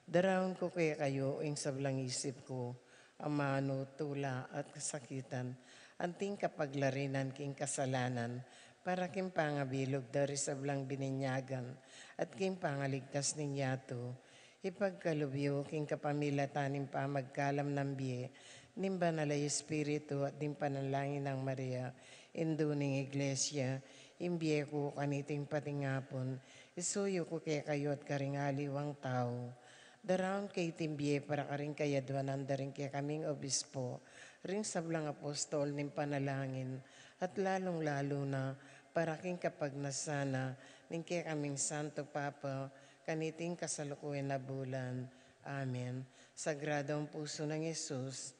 Darawon ko kaya kayo ing sablang isip ko, amano, tula at kasakitan, anting kapaglarinan king kasalanan, para king pangabilog dari sablang bininyagan, at king pangaligtas ning yato, ipagkalubyo king kapamilataning pamagkalam ng biye, nimba nalay Espiritu at dim panalangin ng Maria, induning Iglesia, imbiye ko kaniting patingapon, isuyo ko kaya kayo at karingaliwang tao, darawon kay timbye para karing kayadwanan daring kaya kaming obispo, ring sablang apostol ning panalangin, at lalong-lalo na para king kapagnasana ning kaya kaming Santo Papa, kaniting kasalukuyan na bulan. Amen. Sagrado ang puso ng Yesus,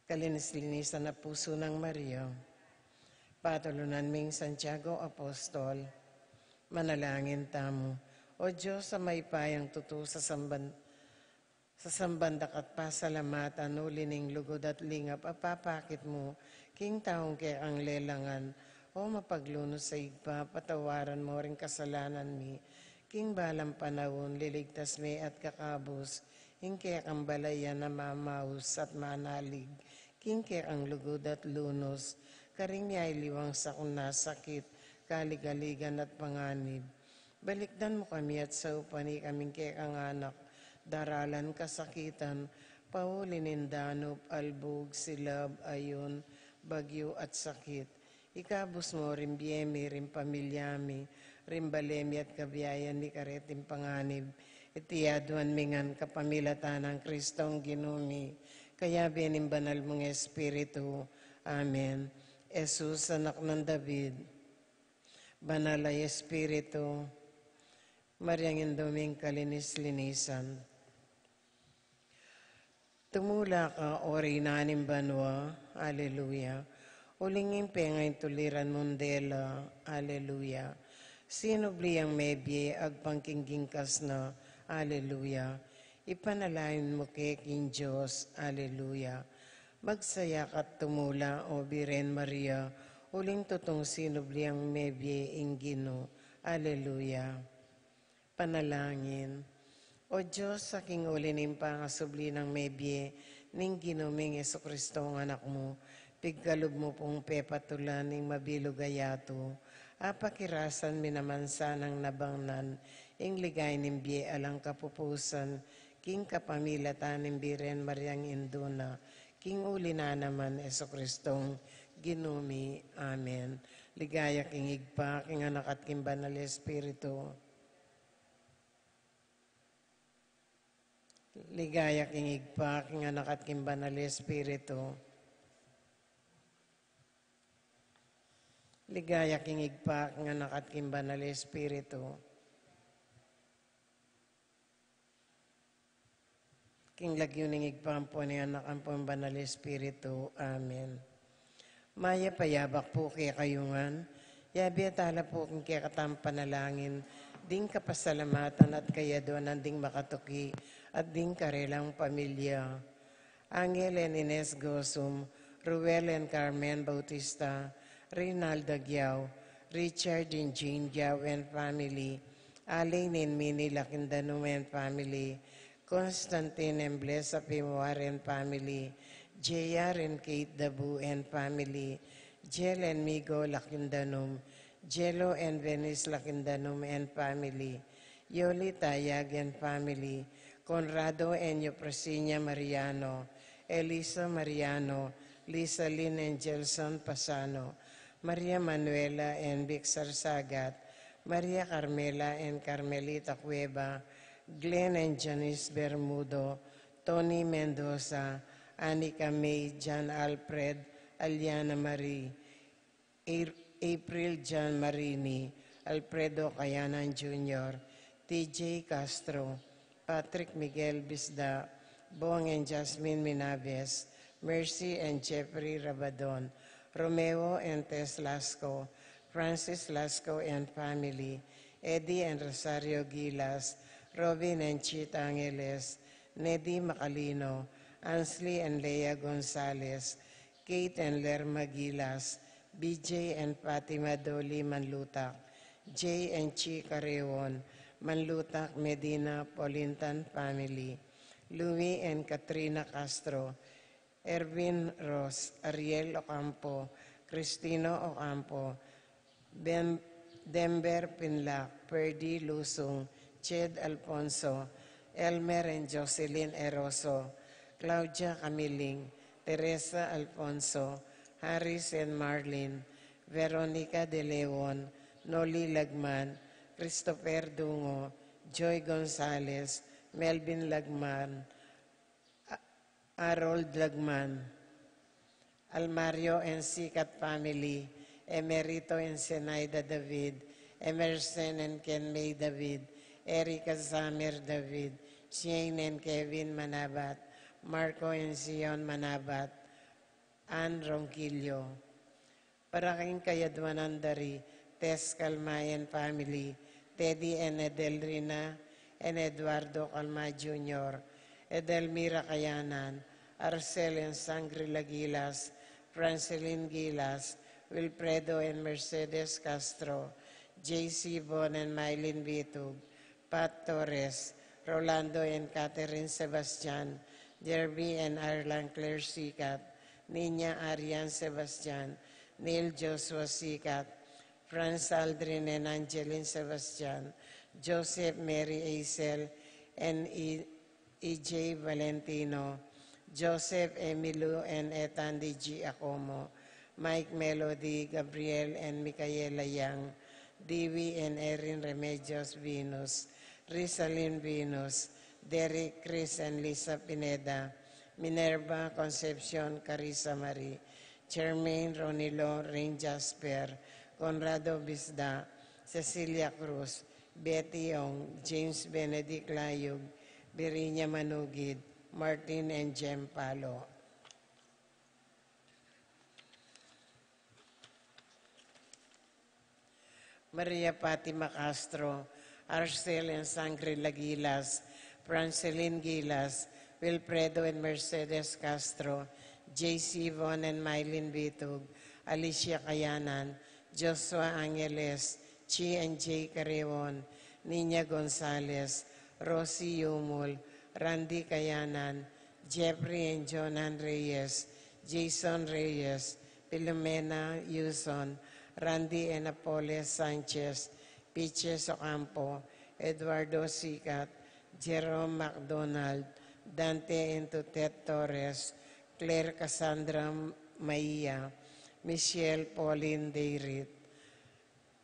kalinis-linisan na puso ng Maria, patulunan ming Santiago Apostol, manalangin tamo. O Diyos, sa may payang tuto sa sambandak at pasalamatan, ulining lugod at lingap, apapakit mo, king taong kaya ang lelangan, o mapaglunos sa igpa, patawaran mo ring kasalanan mi, king balang panahon, liligtas mi at kakabos, king kaya ang balayan na mamaus at manalig, king kaya ang lugod at lunos, karing niya'y liwang sa kunasakit, kaligaligan at panganib. Balikdan mo kami at sa upani kaming kaya ang anak, daralan kasakitan, paulinin danop, albog, silab, ayon, bagyo at sakit. Ikabos mo rin biyemi, rin pamilyami, rin balemi at kabiyayan ni kareting panganib. Itiyaduan mingan kapamilatan ng Kristong ginumi, kaya biyanin banal mong Espiritu. Amen. Jesus, anak ng David, banal ay Espiritu, Mariang induming kalinis-linisan. Tumula ka, o Reynaning Banwa, Alleluia. Ulingin pengay tuliran mundela, Alleluia. Sinubli ang mebye, agpangkinggingkas na, Alleluia. Ipanalain mo kay King Diyos, Alleluia. Magsayak at tumula, o Biren Maria, uling tutong sinubli ang mebye ingino, Alleluia. Panalangin. O Diyos, sa king ulining pangasubli ng mebye, ning ginuming Jesucristo ang anak mo, pigkalub mo pong pepatulan ning mabilugayato, apakirasan minamansa ng nabangnan, ing ligay ning biye alang kapupusan, king kapamilatan ning Biren Mariang Induna, king uli na naman Jesucristong ginumi. Amen. Ligaya king igpa, king anak at king banal Espiritu, ligaya king igpa, king anak at king banal Espiritu. Ligaya king igpa, king anak at king banal Espiritu. King lagyo ning igpampo ni anak ang banal Espiritu. Amen. Maya payabak po kaya kayungan, yabi at ala po kung kaya katampanalangin, ding kapasalamatan at kayaduanan ding makatuki, at ding karelang pamilya. Angel and Ines Gosum, Ruel and Carmen Bautista, Reynaldo Giao, Richard and Jean Giao and family, Alain and Minnie Lakindanum and family, Constantine and Blessa Pimwar and family, JR and Kate Dabu and family, Jel and Migo Lakindanum, Jello and Venice Lakindanum and family, Yoli Tayag and family, Conrado and Eupresinia Mariano, Elisa Mariano, Lisa Lynn and Gelson Pasano, Maria Manuela and Vic Sarsagat, Maria Carmela and Carmelita Cueva, Glenn and Janice Bermudo, Tony Mendoza, Anika May, John Alfred, Aliana Marie, April John Marini, Alfredo Cayanan Jr., TJ Castro, Patrick Miguel Bisda, Bong and Jasmine Minaves, Mercy and Jeffrey Rabadon, Romeo and Tess Lasco, Francis Lasco and family, Eddie and Rosario Gilas, Robin and Chita Angeles, Neddy Macalino, Ansley and Leia Gonzalez, Kate and Lerma Gilas, BJ and Fatima Dolly Manlutak, Jay and Chi Carreon, Manlutak, Medina, Polintan family, Louis and Katrina Castro, Erwin Ross, Ariel Ocampo, Cristino Ocampo, Denver Pinlac, Perdi Lusong, Ched Alfonso, Elmer and Jocelyn Eroso, Claudia Camiling, Teresa Alfonso, Harris and Marlene, Veronica De Leon, Noli Lagman, Christopher Dungo, Joy Gonzalez, Melvin Lagman, Harold Lagman, Almario and Sikat family, Emerito and Zenaida David, Emerson and Ken May David, Erica Zamer David, Shane and Kevin Manabat, Marco and Zion Manabat, Ann Ronquillo. Paraking Kayadwanandari, Tess Calmayan family, Teddy and Edelrina and Eduardo Calma Jr., Edelmira Kayanan, Arcel and Sangrila Gilas, Franceline Gilas, Wilfredo and Mercedes Castro, J.C. Bon and Mylene Bitug, Pat Torres, Rolando and Catherine Sebastian, Derby and Arlan Claire Sikat, Nina Arian Sebastian, Neil Joshua Sikat, Franz Aldrin and Angeline Sebastian, Joseph Mary Acel and E.J. Valentino, Joseph Emilio and Ethan D.G. Acomo, Mike Melody, Gabriel and Micaela Yang, Dewey and Erin Remedios Venus, Rizalyn Venus, Derek, Chris and Lisa Pineda, Minerva Concepcion Carissa Marie, Charmaine Ronilo Rain Jasper, Conrado Bisda, Cecilia Cruz, Betty Ong, James Benedict Layug, Birinya Manugid, Martin and Jem Palo. Maria Fatima Castro, Arcel and Sangrila Gilas, Franceline Gilas, Wilfredo and Mercedes Castro, J.C. Von and Mylene Bitug, Alicia Kayanan, Joshua Angeles, Chi and J. Carewon, Nina Gonzalez, Rosie Yumul, Randy Kayanan, Jeffrey and Jonan Reyes, Jason Reyes, Filomena Yuson, Randy and Apoles Sanchez, Piches Ocampo, Eduardo Sikat, Jerome McDonald, Dante and Tutet Torres, Claire Cassandra Maia, Michelle Pauline Deirit,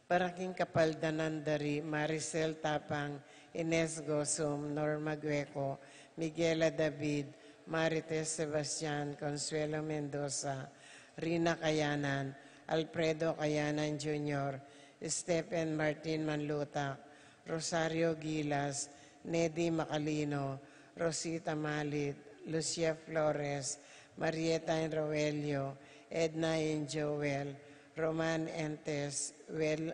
Paraking Kapaldanandari, Maricel Tapang, Ines Gosum, Norma Gueco, Miguela David, Marites Sebastian, Consuelo Mendoza, Rina Kayanan, Alfredo Kayanan Jr., Stephen Martin Manlutak, Rosario Gilas, Nedy Macalino, Rosita Malit, Lucia Flores, Marieta and Roelio, Edna and Joel, Roman and Tess, Welia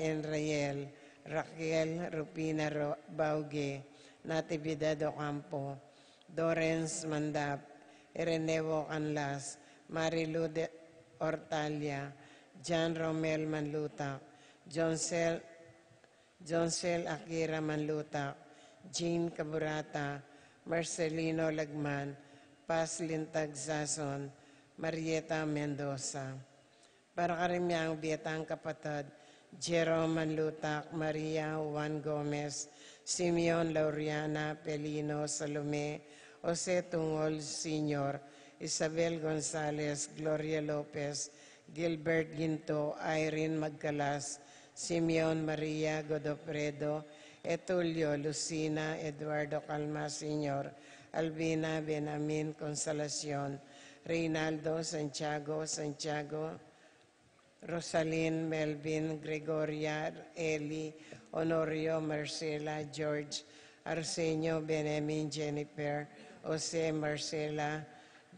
and Rael, Raquel Rupina Bauge, Natividad Ocampo, Dorens Mandap, Ireneo Canlas, Marilu de Ortalia, John Romel Manlutak, Johnsel Akira Manlutak, Jean Caburata, Marcelino Lagman, Paz Lintag Zason, Marieta Mendoza. Para karimyang biyatang kapatid, Jerome Manlutak, Maria Juan Gomez, Simeon Lauriana Pelino Salome, Jose Tungol Sr., Isabel Gonzalez, Gloria Lopez, Gilbert Ginto, Irene Magcalas, Simeon Maria Godofredo, Etulio Lucina, Eduardo Calma Sr., Albina Benamin Consolacion, Reynaldo Santiago, Rosalyn Melvin, Gregoria, Eli, Honorio, Marcela, George, Arsenio, Benemin, Jennifer, Jose, Marcela,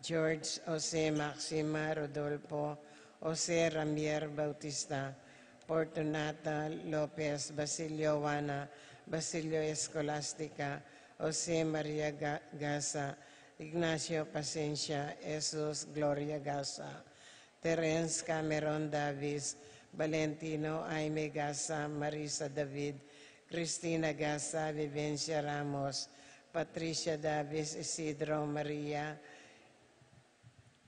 George, Jose, Maxima, Rodolfo, Jose Ramier Bautista, Fortunata Lopez, Basilio Juana, Basilio Escolastica, Jose Maria Gasa, Ignacio Pacencia, Jesus Gloria Gasa, Terence Cameron Davis, Valentino Aime Gasa, Marisa David, Cristina Gasa, Vivencia Ramos, Patricia Davis, Isidro Maria,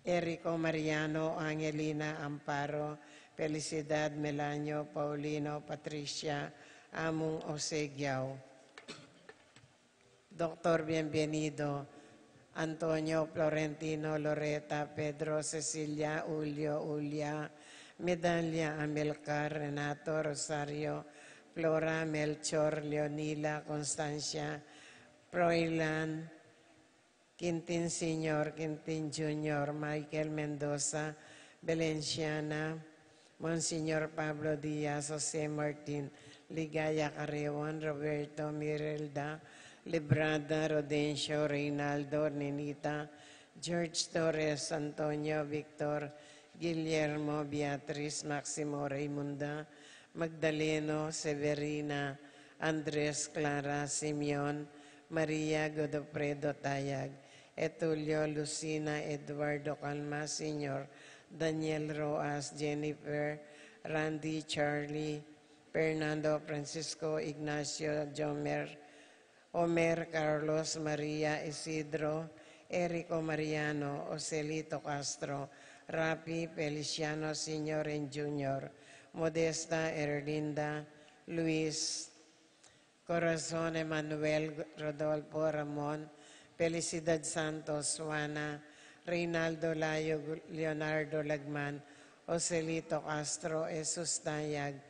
Erico Mariano, Angelina Amparo, Felicidad Melanio, Paulino, Patricia, Among Osegiao, Dr. Bienvenido, Antonio Florentino, Loreta, Pedro, Cecilia, Julio, Ulia, Medalla, Amilcar, Renato, Rosario, Flora, Melchor, Leonila, Constancia, Proilan, Quintin Senior, Quintin Junior, Michael Mendoza, Valenciana, Monsignor Pablo Diaz, Jose Martin, Ligaya Carreon, Roberto Mirelda, Librada, Rodencio, Reynaldo, Ninita, George Torres, Antonio, Victor, Guillermo, Beatriz, Maximo, Raymunda, Magdaleno, Severina, Andres, Clara, Simeon, Maria Godofredo Tayag, Etulio, Lucina, Eduardo Calma, Sr., Daniel Roas, Jennifer, Randy, Charlie, Fernando, Francisco, Ignacio, Jomer, Omer, Carlos, Maria, Isidro, Erico Mariano, Ocelito Castro, Rapi, Feliciano Sr. and Jr., Modesta, Erlinda, Luis, Corazon, Emmanuel, Rodolfo, Ramon, Felicidad Santos, Juana, Reynaldo Layo, Leonardo Lagman, Ocelito Castro, Jesus Tayag,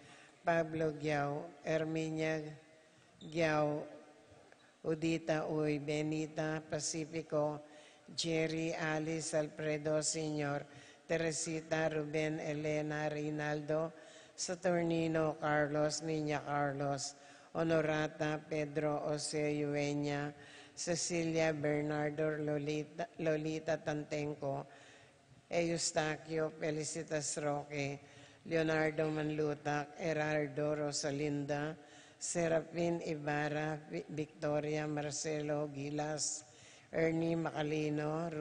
Pablo Giao, Herminia Giao, Udita Uy, Benita Pacifico, Jerry, Alice, Alfredo Sr., Teresita, Ruben, Elena, Reynaldo, Saturnino, Carlos, Niña Carlos, Honorata, Pedro, Jose, Yueña, Cecilia, Bernardo, Lolita Tantenco, Eustaquio, Felicitas Roque, Leonardo Manlutac, Gerardo, Rosalinda, Serafin Ibarra, Victoria, Marcelo Gilas, Ernie Macalino,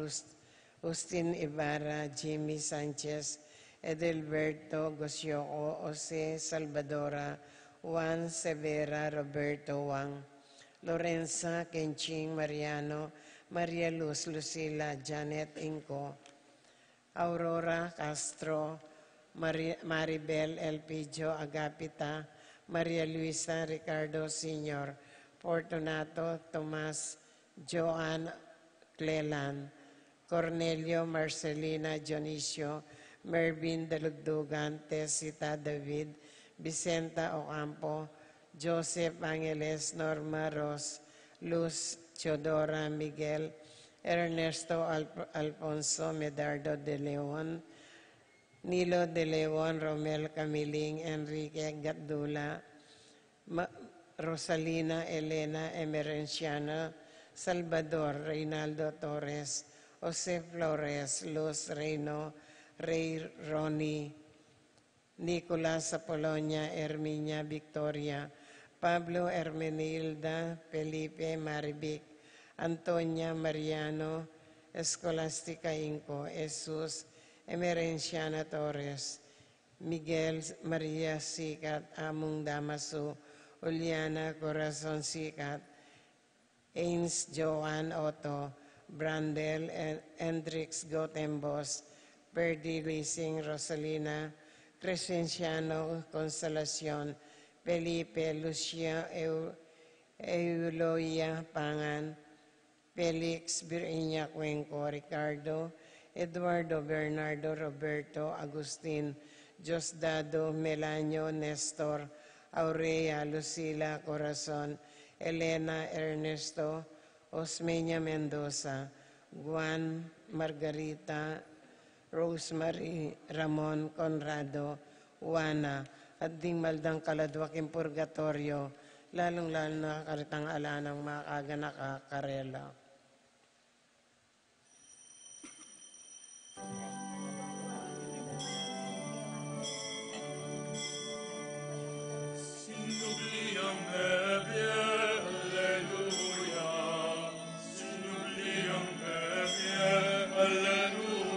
Justin Ibarra, Jimmy Sanchez, Edelberto Gosioco, Jose Salvadora, Juan Severa, Roberto Wang, Lorenza Kenching Mariano, Maria Luz Lucila, Janet Inco, Aurora Castro, Maribel Elpidio Agapita, Maria Luisa Ricardo Sr., Fortunato Tomas, Joan Clelan, Cornelio Marcelina Dionisio, Mervin Dalugdugan, Tessita David, Vicenta Ocampo, Joseph Angeles, Norma Ros, Luz Teodora Miguel, Ernesto Alfonso Medardo de Leon, Nilo de Leon, Romel Camiling, Enrique Gatdula, Rosalina Elena Emerenciana, Salvador Reynaldo Torres, Jose Flores, Luz Reino, Ray Ronnie, Nicolas Apolonia, Herminia Victoria, Pablo Hermenilda, Felipe Maribic, Antonia Mariano, Escolastica Inco, Jesus Emerenciana Torres, Miguel Maria Sikat, Among Damaso, Juliana Corazon Sikat, Ains Joan Otto, Brandel, Hendrix Gotembos, Perdi Lising Rosalina, Crescenciano Consolacion, Felipe Lucia Euloia Pangan, Felix Biriña Cuenco, Ricardo, Eduardo Bernardo Roberto Agustin, Diosdado Melanio Nestor, Aurea Lucila Corazon, Elena Ernesto, Osmeña Mendoza, Juan Margarita, Rosemary Ramon Conrado, Juana, at ding maldang kaladwaking purgatorio, lalong-lalo na karitang ala ng mga kaganakakarela. Alleluia, alleluia,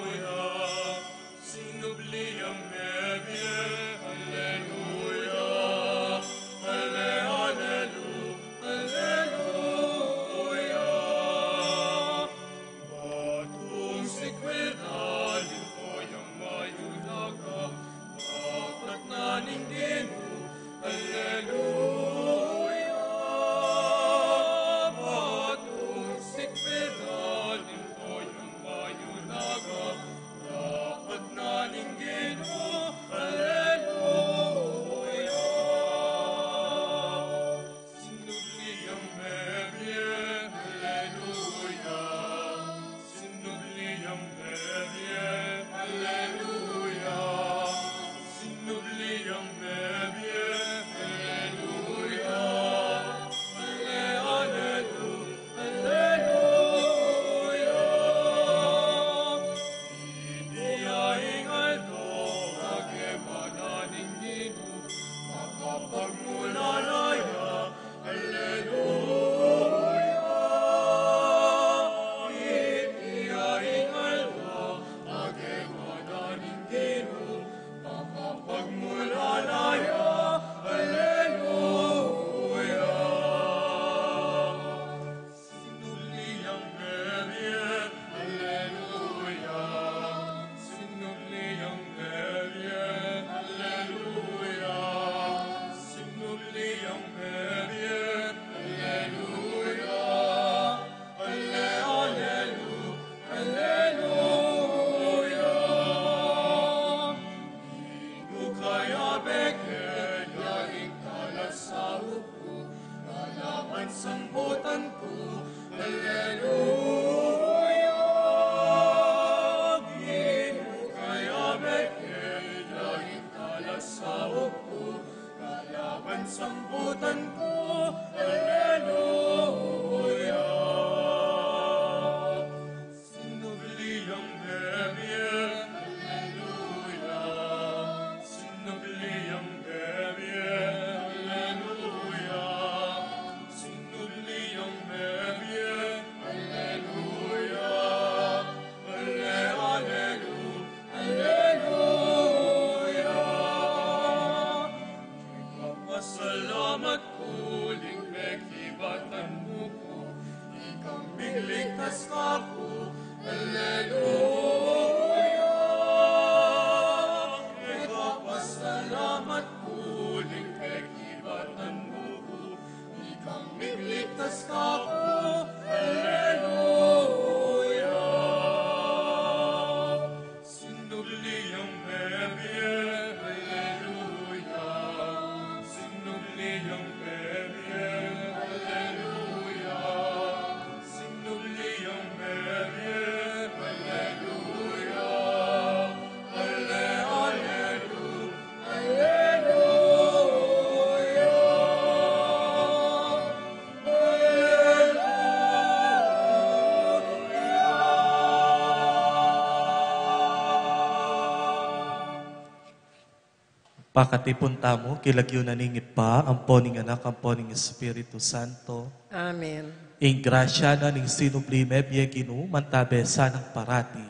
Pakatipon tamo, kilagyo na ning ipa, ang poning anak, ang poning Espiritu Santo. Amen. Ing grasya na ning sinublime, biye ginu, mantabe sanang parati,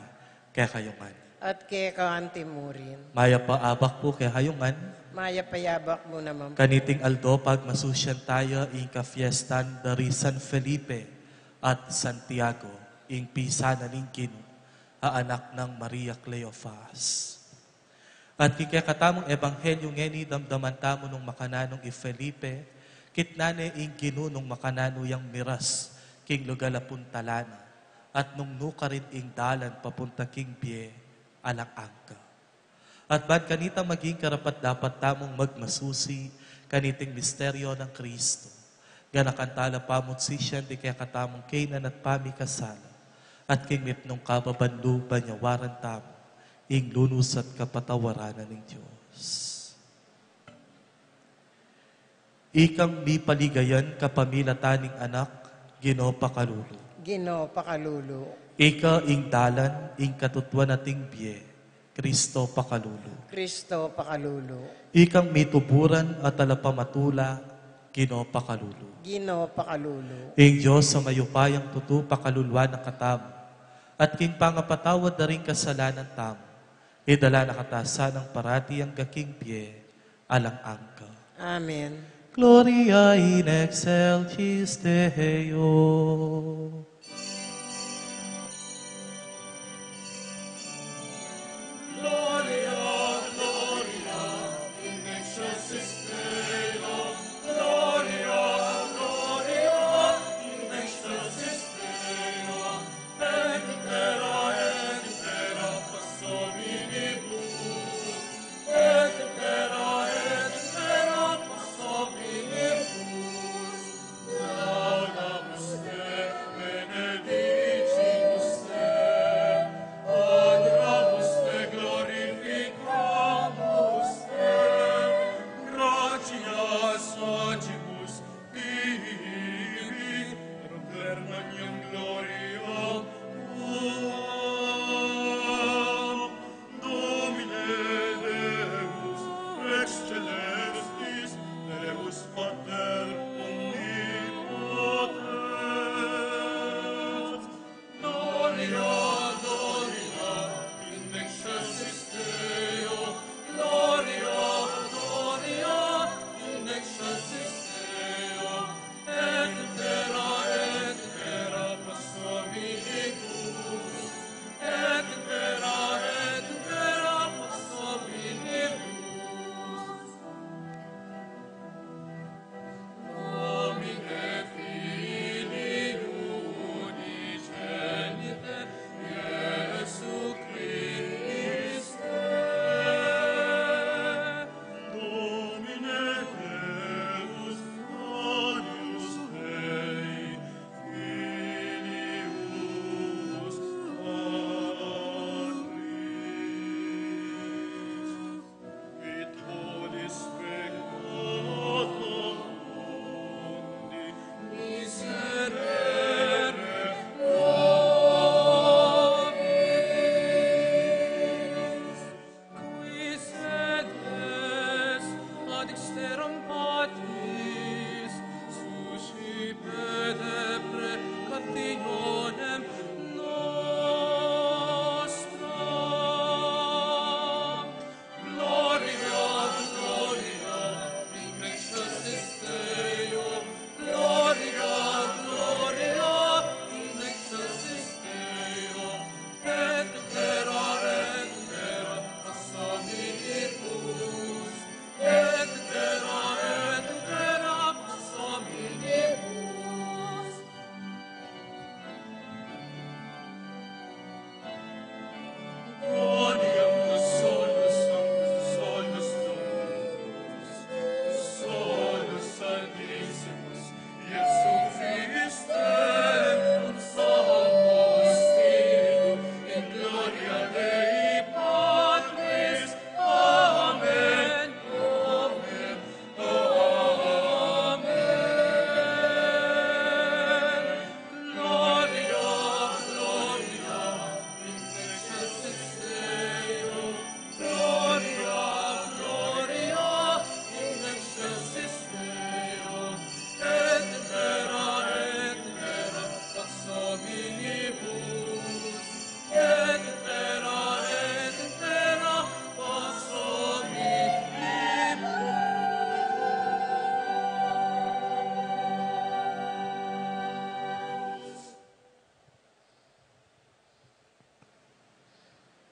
kaya kayungan. At kay kaantimurin. Maya pa abak po kaya kayungan, Maya payabak mo naman po. kaniting aldo pag masusyan tayo, ing ka-fiestan dari San Felipe at Santiago, ing pisa na ning ginu, anak ng Maria Cleofas. At kikakatamong ebanghelyo ngeni damdaman tamo nung makananong i-Felipe, kitnane ing ginunong makanano yang miras, king lugar puntalana, at nung nuka rin ing dalan papunta king pie, alang angka. At bad kanita maging karapat dapat tamong magmasusi, kaniting misteryo ng Kristo. Ganakantala pamot sisyan di kaya katamong kainan at pamikasala, at king mipnong kababandu banyawaran tamo, ing lunos at kapatawaranan ng Diyos. Ikang mi paligayan kapamilataning anak, Ginoo pakalulu. Ginoo pakalulu. Ika ing dalan, ing katutwa nating biye, Kristo pakalulu. Kristo pakalulu. Ikang mituburan at alapamatula, Ginoo pakalulu. Ginoo pakalulu. Ing Diyos sa mayupayang tutu pakaluluan ng katamo, at king pangapatawad na rin kasalanan tamo, idala na katasan ng parati ang gaking pie, alang angka. Amen. Gloria in excelsis Deo.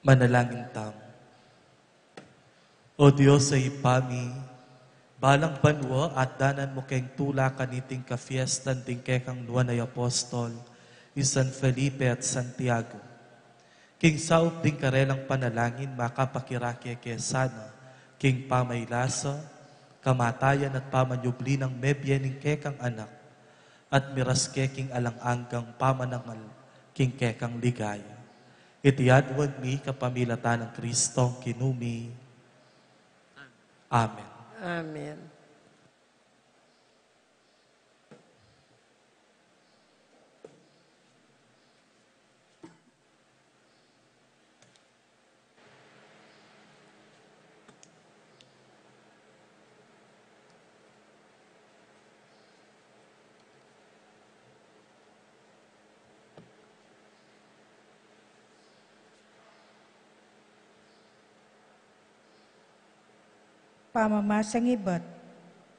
Manalangin tamo. O Diyos sa ipami, balang banwa at danan mo keng tula kaniting ka-fiestan ting kekang luwan ay apostol, San Felipe at Santiago. King saup ding karelang panalangin makapakiraki kesana, king pamaylasa, kamatayan at pamanyubli ng mebyening kekang anak, at miras keking alang-anggang pamanangal, king kekang ligaya. Itiyadwan mi kapamilatan ng Kristong kinumi. Amen. Amen. Pamamasang iba't,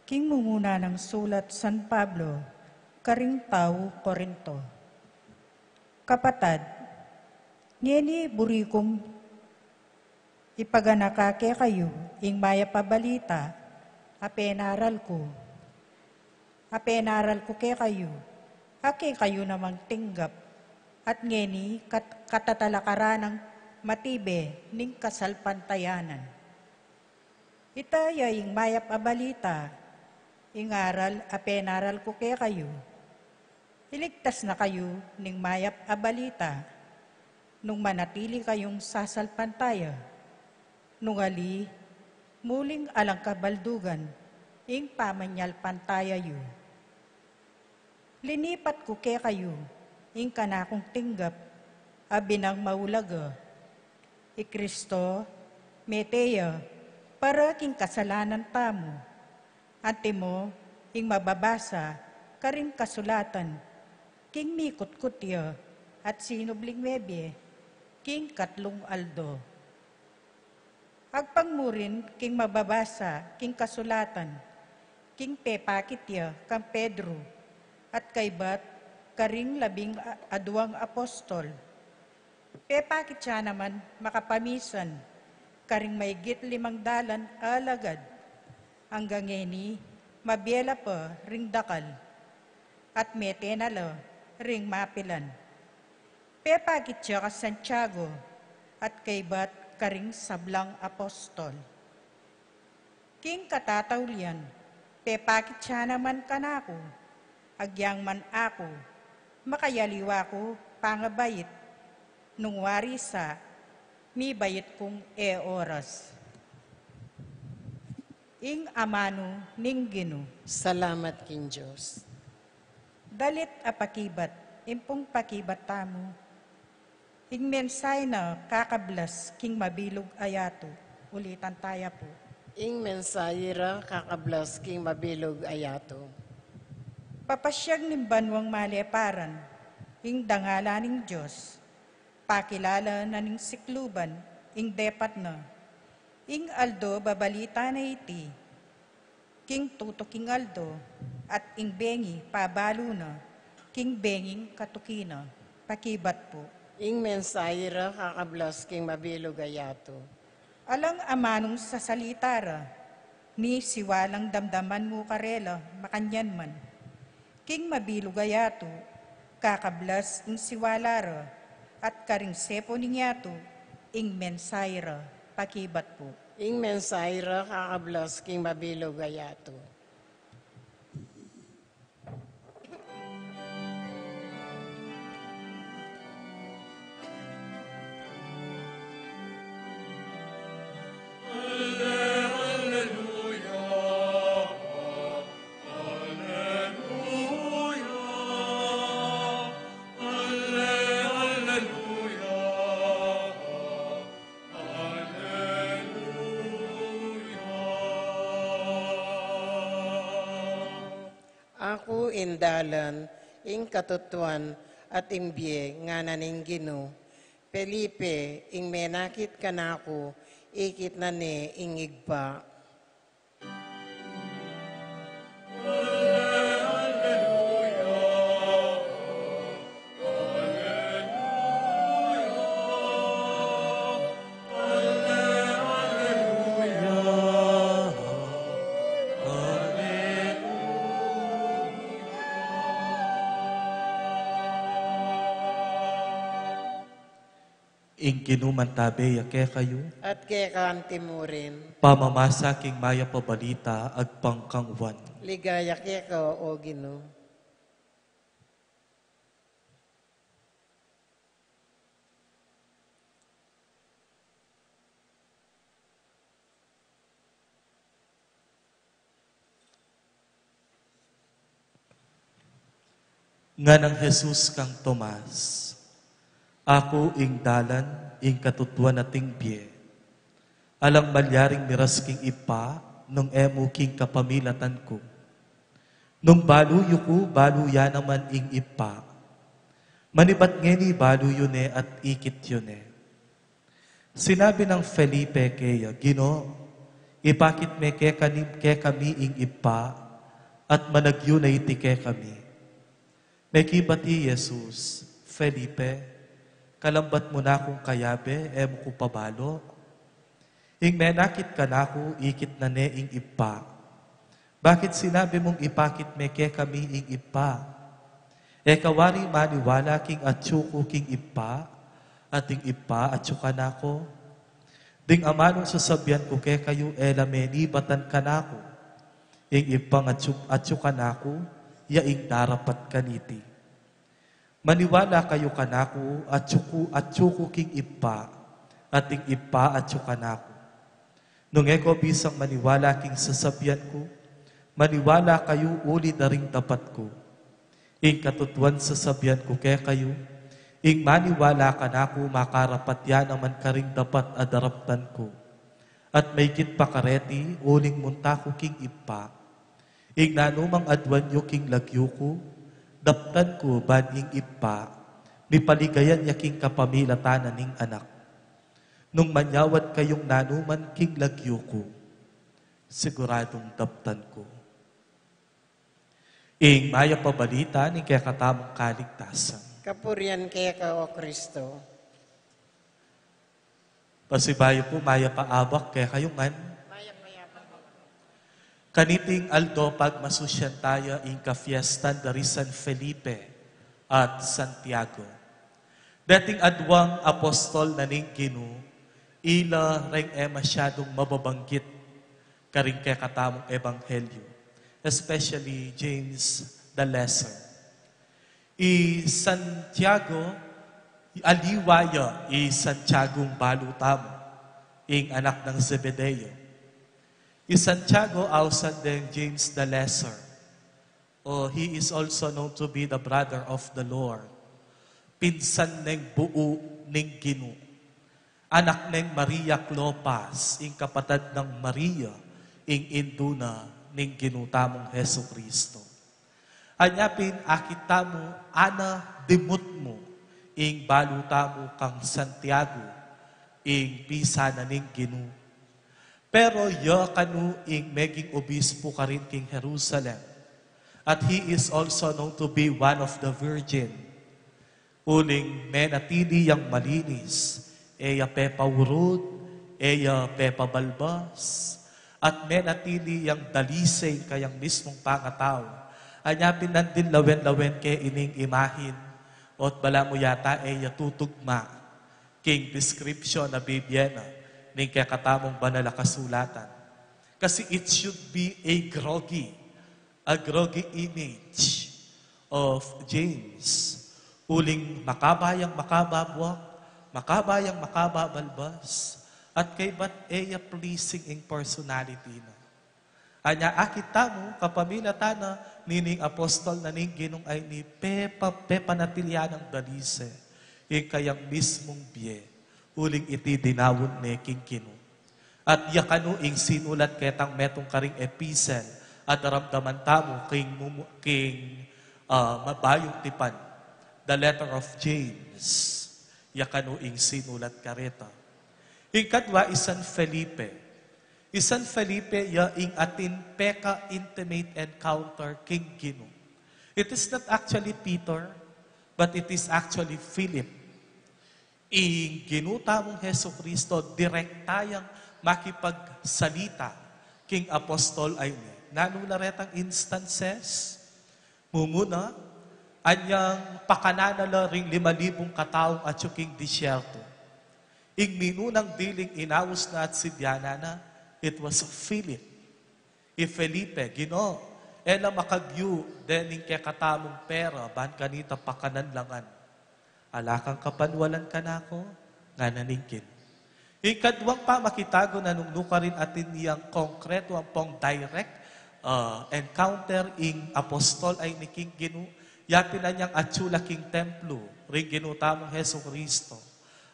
king mumuna ng sulat San Pablo, karing tao Korinto. Kapatad, ngeni burikom ipaganakake kayo, ing maya pabalita, apenaral ko. Apenaral ko ke kayo, ake kayo namang tinggap, at ngeni katatalakara ng matibe ning kasalpantayanan. Itaya ing mayap abalita, ing aral apenaral ko kaya kayo. Iligtas na kayo ning mayap abalita, nung manatili kayong sasalpantaya. Nung ali, muling alang kabaldugan, ing pamanyal pantaya yu. Linipat ko kaya kayo, ing kanakong tinggap, abinang maulaga. Ikristo, meteya, para king kasalanan tamo, ante mo, ing mababasa, karing kasulatan, king mikot-kutya, at sinubling mebye, king katlong aldo. Agpangmurin, king mababasa, king kasulatan, king pepakitya, kang Pedro, at kaybat, karing 12 apostol. Pepakitya naman makapamisan, karing maigit 500 alagad, hanggang ngeni, mabiela pa ring dakal, at metenala ring mapilan. Pepagit siya ka Santiago, at kaybat karing sablang apostol. King katataulian, pepagit siya naman kanako, agyang man ako, makayaliwa ko pangabayit, nung wari sa mi bayit kong oras. Ing amano ninggino. Salamat king Diyos. Dalit apakibat, impong pakibat tamo. Ing mensay na kakablas king mabilog ayato. Ulitan taya po. Ing mensayira kakablas king mabilog ayato. Papasyag ng banwang maleparan, ing dangala ng Diyos. Pakilala na ning sikluban, ing depat na. Ing aldo babalita na iti, king tuto king aldo, at ing bengi pabalo na, king benging katukina, pakibat po. Ing mensayira kakablas king mabilog ayato. Alang amanong sa salitara, ni siwalang damdaman mo karela, makanyan man. King mabilog ayato, kakablas ing siwalara, at karing sepo ninyato, ing mensayra, pakibat po. Ing mensayira kakablas king mabilog ayato. Ako indalan, ing katutuan at imbiye nga naning Gino. Felipe, ing menakit kanako, ikit na ne ing igba. ing ginumantabe ke kayo, at kay kantimurin. pamamasa king maya pabalita agpangkangwan. Ligaya kay ka, o Ginoo. Nga ng Jesus kang Tomas, ako ing dalan, ing katutuan nating biye. Alang malyaring miras king ipa, nung emo king kapamilatan ko. Nung baluyo ko, baluya naman ing ipa. Manibat ngeni baluyo ne at ikit yun eh. Sinabi ng Felipe kaya, Gino, ipakit me ke kami ing ipa, at managyo na iti ke kami. Nakibati Jesus, Felipe, kalambat mo na akong kayabe, emo ko pabalo. Ing menakit ka na ako, ikit na ne ing ipa. Bakit sinabi mong ipakit me ke kami ing ipa? E kawari maniwala king atsuko king ipa, at ing ipa atsuka na ako. Ding amanong sasabihan ko ke kayo, elameni batan ka na ako. Ing ipang atsuka na ako, yaing darapat kaniti. Maniwala kayo kanako at tsuko king ipa at ing ipa at kanako. Nung eko bisang maniwala king sasabihan ko, maniwala kayo uli na ring dapat ko. Ing katutuan sasabihan ko kaya kayo, ing maniwala kanako makarapat yan naman ka ring dapat adaraptan ko. At may kit pa kareti, uling munta ko king ipa. Ing nanumang adwan yo king lagyo ko, daptan ko baning ipa, mi paligayan yaking kapamilatanan ning anak. Nung manyawad kayong nanuman king lagyo ko, siguradong daptan ko. Ing maya pabalita ni kaya katamong kaligtasan. Kapurian kay ka, o Kristo. Pasibayo po maya paabak kaya kayungan, kaniting aldo pagmasusyan tayo ing ka-fiestan dari San Felipe at Santiago. Dating adwang apostol na ning Ginu, ila ring masyadong mababanggit karing kay katamong ebanghelyo, especially James the Lesser. Santiago, aliwaya Santiagong balutamo, ing anak ng Zebedeo. Santiago also then James the Lesser. He is also known to be the brother of the Lord. Pinsan ng buo ng Ginu. Anak ng Maria Clopas, ing kapatid ng Maria, ing induna ng ginutamong Heso Kristo. Anyapin akitamo, ana demut mo, ing balutamo kang Santiago, ing pisa na ning Ginu. Pero ya kanu ing meging obispo ka rin king Jerusalem. At he is also known to be one of the virgin. Uling menatili yang malinis, eya pepa urod, eya pepa balbas, at menatili yang dalisay kayang mismong pangatao. Anyapin nandin lawen-lawen ke ining imahin, at bala mo yata eya tutugma, king description na Bibliana, ning kaya katamong banal na kasulatan. Kasi it should be a groggy image of James. Uling makabayang makababwak, makabayang makababalbas, at kay bat eya pleasing in personality na. Anya akita mo, kapamilatana, nining apostol na ning Ginong ay ni pepa natilyan ng dalise, kayang mismong biye, uling iti dinawon ne king Gino. At yakano ing sinulat ketang metong karing episel at ramdaman tamo king mabayong tipan, the letter of James, yakano ing sinulat kareta. Ing kadwa isan Felipe. Isan Felipe ya ing atin peka intimate encounter king Gino. It is not actually Peter, but it is actually Philip. Ing ginutamong Heso Kristo, direktayang makipagsalita king apostol ay ni. Nanularetang instances, mumuna, anyang pakananala ring 5,000 kataong at king disyerto. Ing minunang diling inawos na at si Diana na, it was Philip. Felipe, Ginoo, ela makagyu, dening kaya katamong pera, ban kanita pakananlangan. Alakang kapanwalan ka na ako, nga naningkin. Ikadwang pa makitago na nungnuka rin atin niyang konkreto ang pong direct encounter ing apostol ay ni King Ginu, yapin na niyang atsula king templo, ring ginutamong Heso Kristo.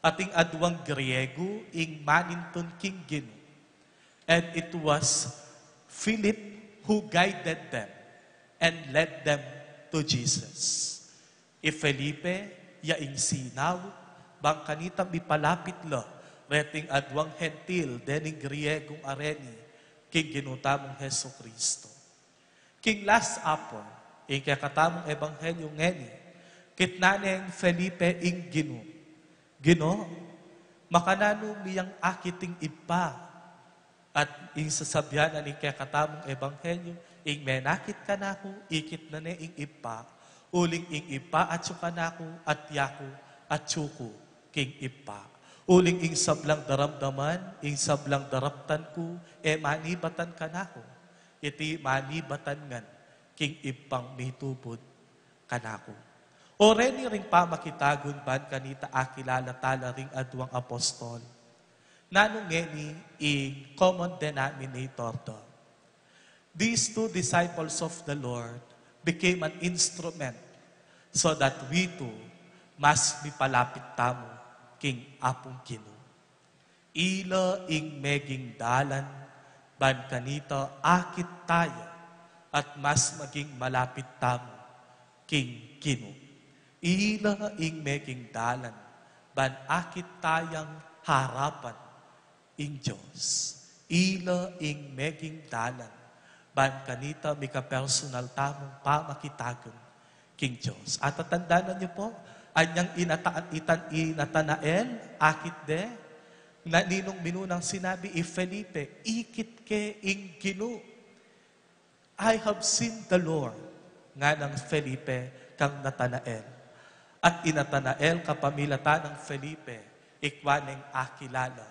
Ating adwang Griego, ing maninton King Ginu. And it was Philip who guided them and led them to Jesus. Felipe, yaing sinaw, bang kanita mipalapit la, reting adwang hentil, dening Griegong areni, king ginutamong Heso Kristo. King last upon, ing kakatamong ebanghelyo ngeni, kitnaneng Felipe ing Ginu. Gino, makanano miyang akiting ipa, at ing sasabyan ing kakatamong ebanghelyo, ing menakit ka na ko, ikit na ne ing ipa, uling ing ipa at suka na ko, at yaku at suku, king ipa. Uling ing sablang daramdaman, ing sablang daraptan ko, manibatan ka na ko. Iti manibatan ngan, king ipang mitubod ka na ko. O reni ring pamakitagon ban kanita akilala tala ring adwang apostol. Nanong ngeni ing common denominator to. These two disciples of the Lord became an instrument so that we too mas mipalapit tamo king apong Gino. Ila ing meging dalan ban kanita akit tayo at mas maging malapit tamo king Gino. Ila ing meging dalan ban akit tayang harapan ing Diyos. Ila ing meging dalan ban kanita mika personal tamong pamakitagon king Diyos. At tatandaan niyo po, anyang inatanael, akit de, na ninong minunang sinabi, Felipe, ikit ke ing Ginu. I have seen the Lord, nga ng Felipe kang Natanael. At inatanael kapamilata ng Felipe, ikwaneng akilala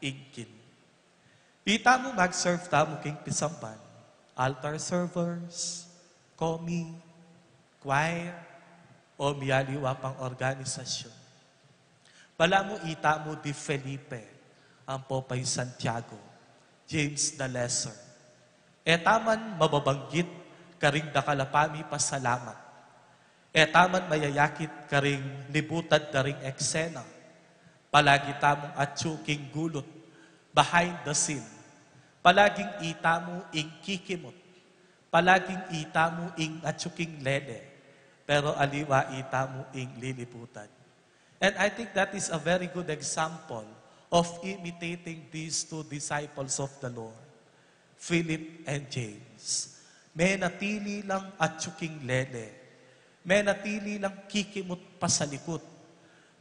ing Ginu. Ita mo mag-serve tamo king pisamban, altar servers, komi, choir, o miyaliwa pang organisasyon. Pala mo ita mo di Felipe, ang Popay Santiago, James the Lesser. Etaman mababanggit, karing dakalapami pasalamat. Etaman mayayakit, karing libutad daring eksena. Palagi tamong atsuking gulot, behind the scene. Palaging ita mo ing kikimot. Palaging ita mo ing atsuking lele. Pero aliwa ita mo ing liliputan. And I think that is a very good example of imitating these two disciples of the Lord, Philip and James. May natili lang atsuking lele. May natili lang kikimot pa sa likod.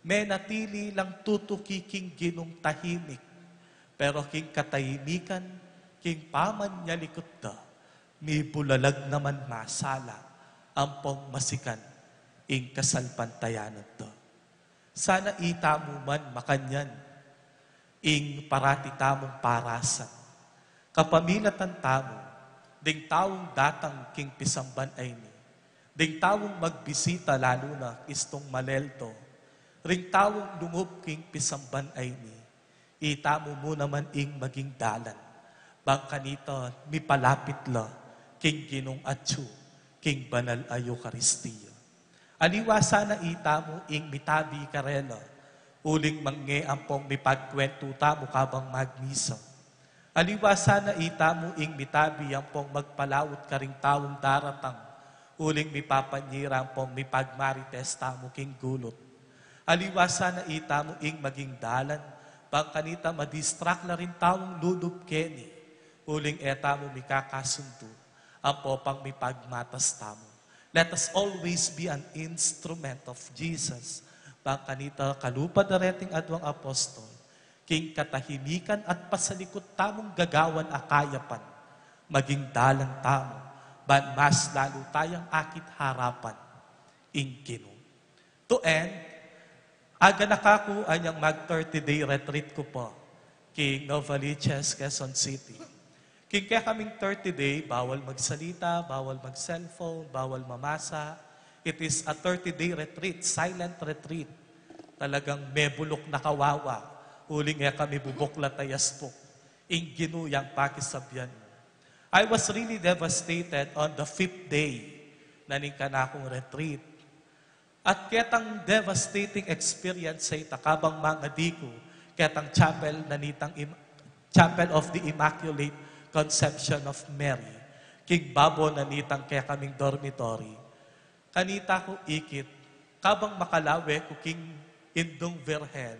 May natili lang tutukiking ginong tahimik. Pero king katahimikan, king paman niya likod da, may bulalag naman masala, ampong masikan, ing kasalpantayanan to. Sana itamo man makanyan, ing parati tamong parasan. Kapamilatan tamo, ding taong datang king pisamban ay ni, ding tawong magbisita lalo na istong malelto, ring tawong lumup king pisamban ay ni, itamo mo naman ing maging dalan, bang kanito mipalapit la, king ginong atsu, king banal a Eucharistia. Aliwa sana itamo ing mitabi karela, uling mange ampong mipagkwento tamo kabang magmisa. Aliwa sana itamo ing mitabi ampong magpalawot karing tawong daratang, uling mipapanyirang pong mipagmarites tamo king gulot. Aliwasa na ita mo ing maging dalan, pang kanita madistract na rin tawong ludup keni, uling eta mo mikakasundo, ang popang mipagmatas tamo. Let us always be an instrument of Jesus, pang kanita kalupad na reting adwang apostol, king katahimikan at pasalikot tamong gagawan akayapan, maging dalan tamo, ban mas lalo tayang akit harapan, ing Gino. To end, Aga nakaku anyang mag 30-day retreat ko po king Novaliches, Quezon City. King kaya kaming 30-day, bawal magsalita, bawal mag-cellphone, bawal mamasa. It is a 30-day retreat, silent retreat. Talagang may bulok na kawawa. Huling nga kami bubukla tayas po. Ing ginuyang pakisabyan. I was really devastated on the 5th day na ningkan akong retreat. At ketang devastating experience sa itakabang mga diko, ketang chapel Chapel of the Immaculate Conception of Mary, king babo na nitang kaya kaming dormitory. Kanita ko ikit, kabang makalawe ko king Indong Virhen.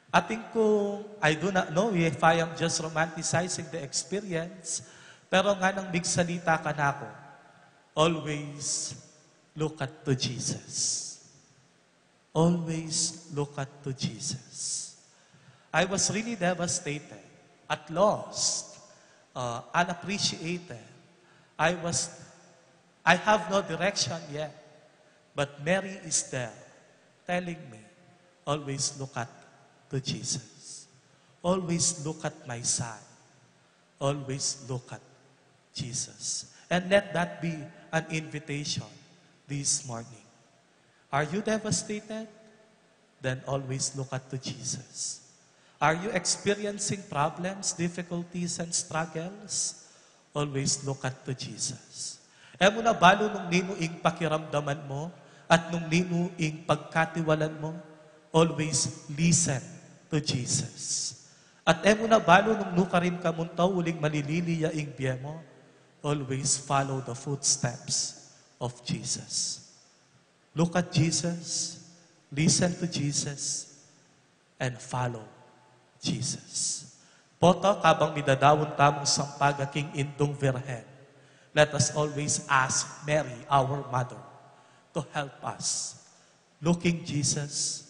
Ating ko, I do not know if I am just romanticizing the experience, pero nga nang bigsalita ka na ako, always look at to Jesus. Always look at to Jesus. I was really devastated, at lost, unappreciated. I have no direction yet, but Mary is there, telling me, always look at to Jesus. Always look at my son. Always look at Jesus. And let that be an invitation this morning. Are you devastated? Then always look at to Jesus. Are you experiencing problems, difficulties, and struggles? Always look at to Jesus. E mo na balo nung ninuing pakiramdaman mo at nung ninuing pagkatiwalan mo, always listen to Jesus. At e mo na balo nung nukarim ka muntaw uling malililiya ing biye mo, always follow the footsteps of Jesus. Look at Jesus, listen to Jesus, and follow Jesus. Poto kabang midadawon tamong sampaga king Indong Virhen, let us always ask Mary, our mother, to help us, looking Jesus,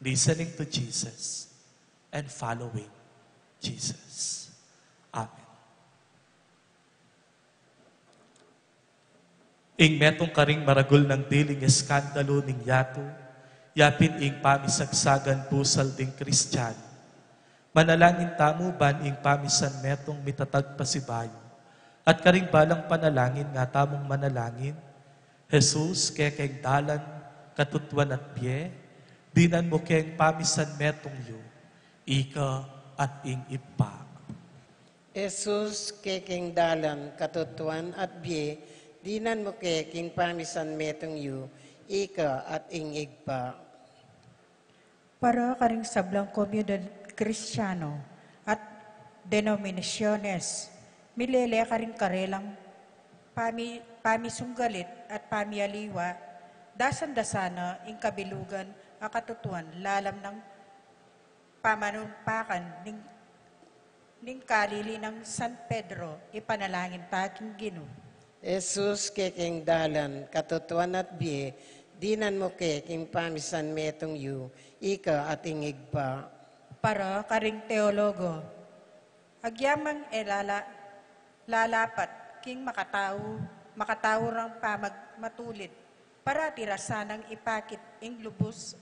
listening to Jesus, and following Jesus. Amen. Ing metong karing maragul ng diling eskandalo ning yato, yapin ing pamisagsagan pusal ding Kristiyano. Manalangin tamo ban ing pamisan metong mitatag pasibayo. At karing balang panalangin nga tamong manalangin, Jesus kekeng dalan, katutwan at pie, dinan mo keng pamisan metong yu, ika at ing ipa. Jesus kekeng dalan, katutuan at biye, dinan mo keking pamisan metong yu, ika at ing igpa. Para karing sablang komunidad Kristiyano at denominasyones, milele karing karelang pamisunggalit at pamialiwa, dasan-dasana ing kabilugan a katutuan lalam ng pamanunpakan ning kalili ng San Pedro, ipanalangin taking Gino. Jesus kekeng dalan, katutuan at biye, dinan mo keking pamisan metong yu, ika at ing igpa. Para karing teologo, agyamang lalapat king makatao rang pamagmatulid, para tirasanang ipakit ing lubos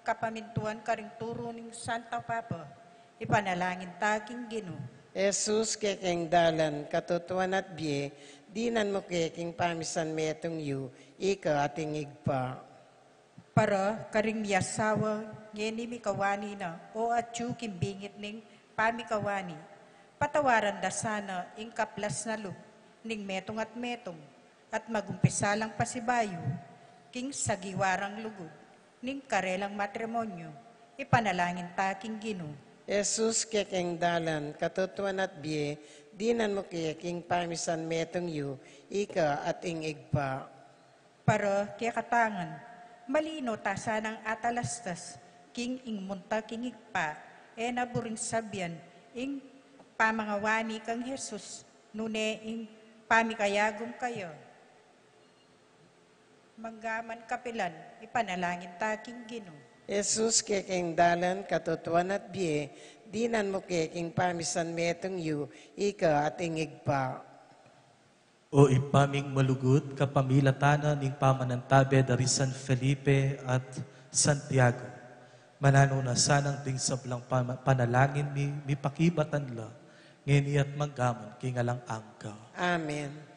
kapamintuan karing turo ning Santa Papa, ipanalangin taking Gino. Jesus kekeng dalan, katutuan at biye, dinan mo keking pamisan metong yu, ika at ing igpa. Para karing miyasawa, ngeni mikawani na, o at yu kimbingit ning pamikawani, patawaran da sana ing kaplas na loob, ning metong at magumpisalang pasibayo, king sagiwarang lugod, ning karelang matrimonyo, ipanalangin taking Gino. Jesus kekeng dalan, katutuan at biye, dinan mo keking pamisan metong yu, ika at ing igpa. Para kaya katangan, malino ta sanang atalastas, king ing munta king igpa, naburing sabyan, ing pamangawani kang Jesus, nune ing pamikayagom kayo. Manggaman kapilan, ipanalangin taking Gino. Jesus kekeng dalan, katutuan at biye, dinan mo keking pamisan metong yu, ika at ing igpa. O impaming malugod, kapamilatana ning pamanantabe dari San Felipe at Santiago. Manano na sanang ding sablang panalangin mi pakibatan la, ngeni at manggaman kingalang angka. Amen.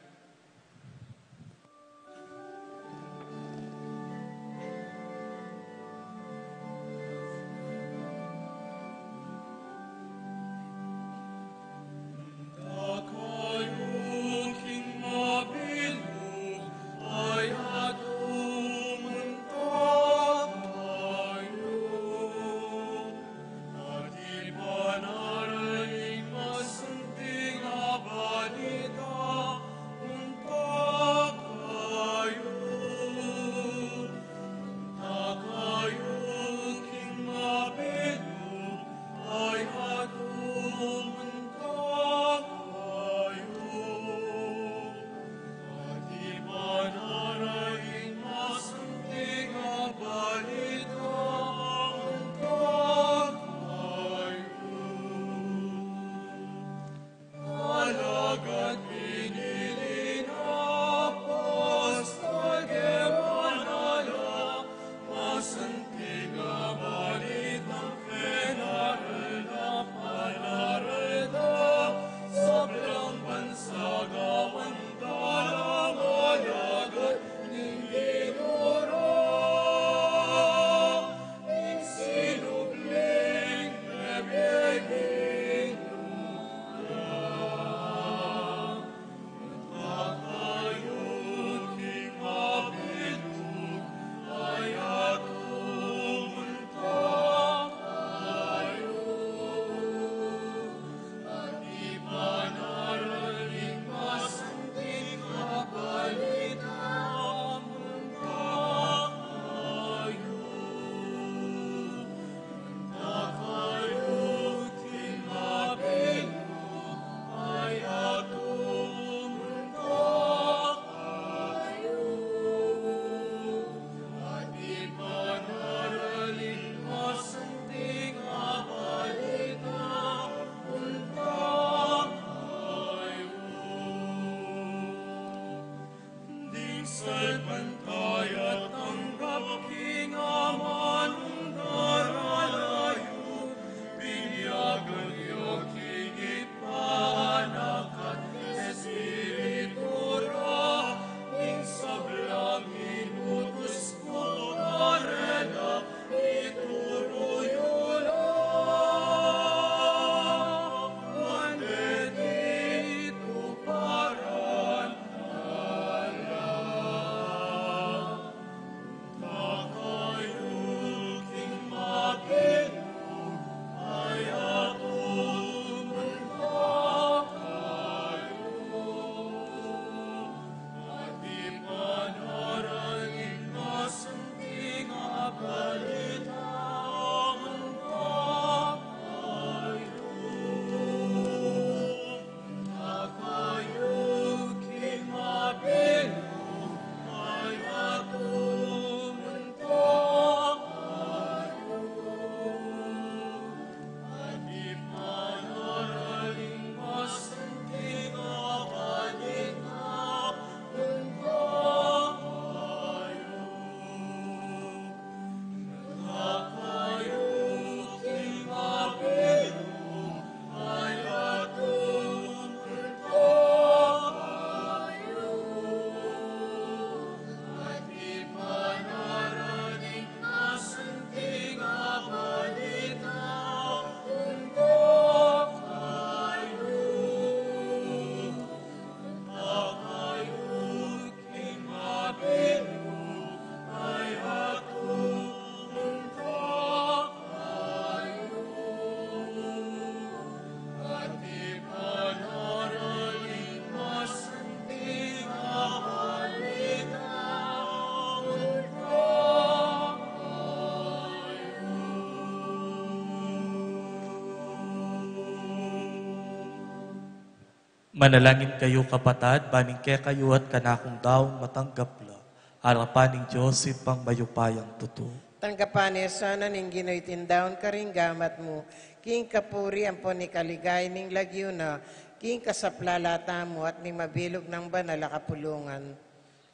Manalangin kayo kapatad, baning kaya kayo at kanakong daong matanggapla, arapaning Joseph pang mayupayang tuto. Tanggapan niya sana ning ginoy tindaon karing gamat mo, king kapuri ang po ni kaligay ning lagyo na, king kasaplalata mo at ning mabilog ng banal kapulungan.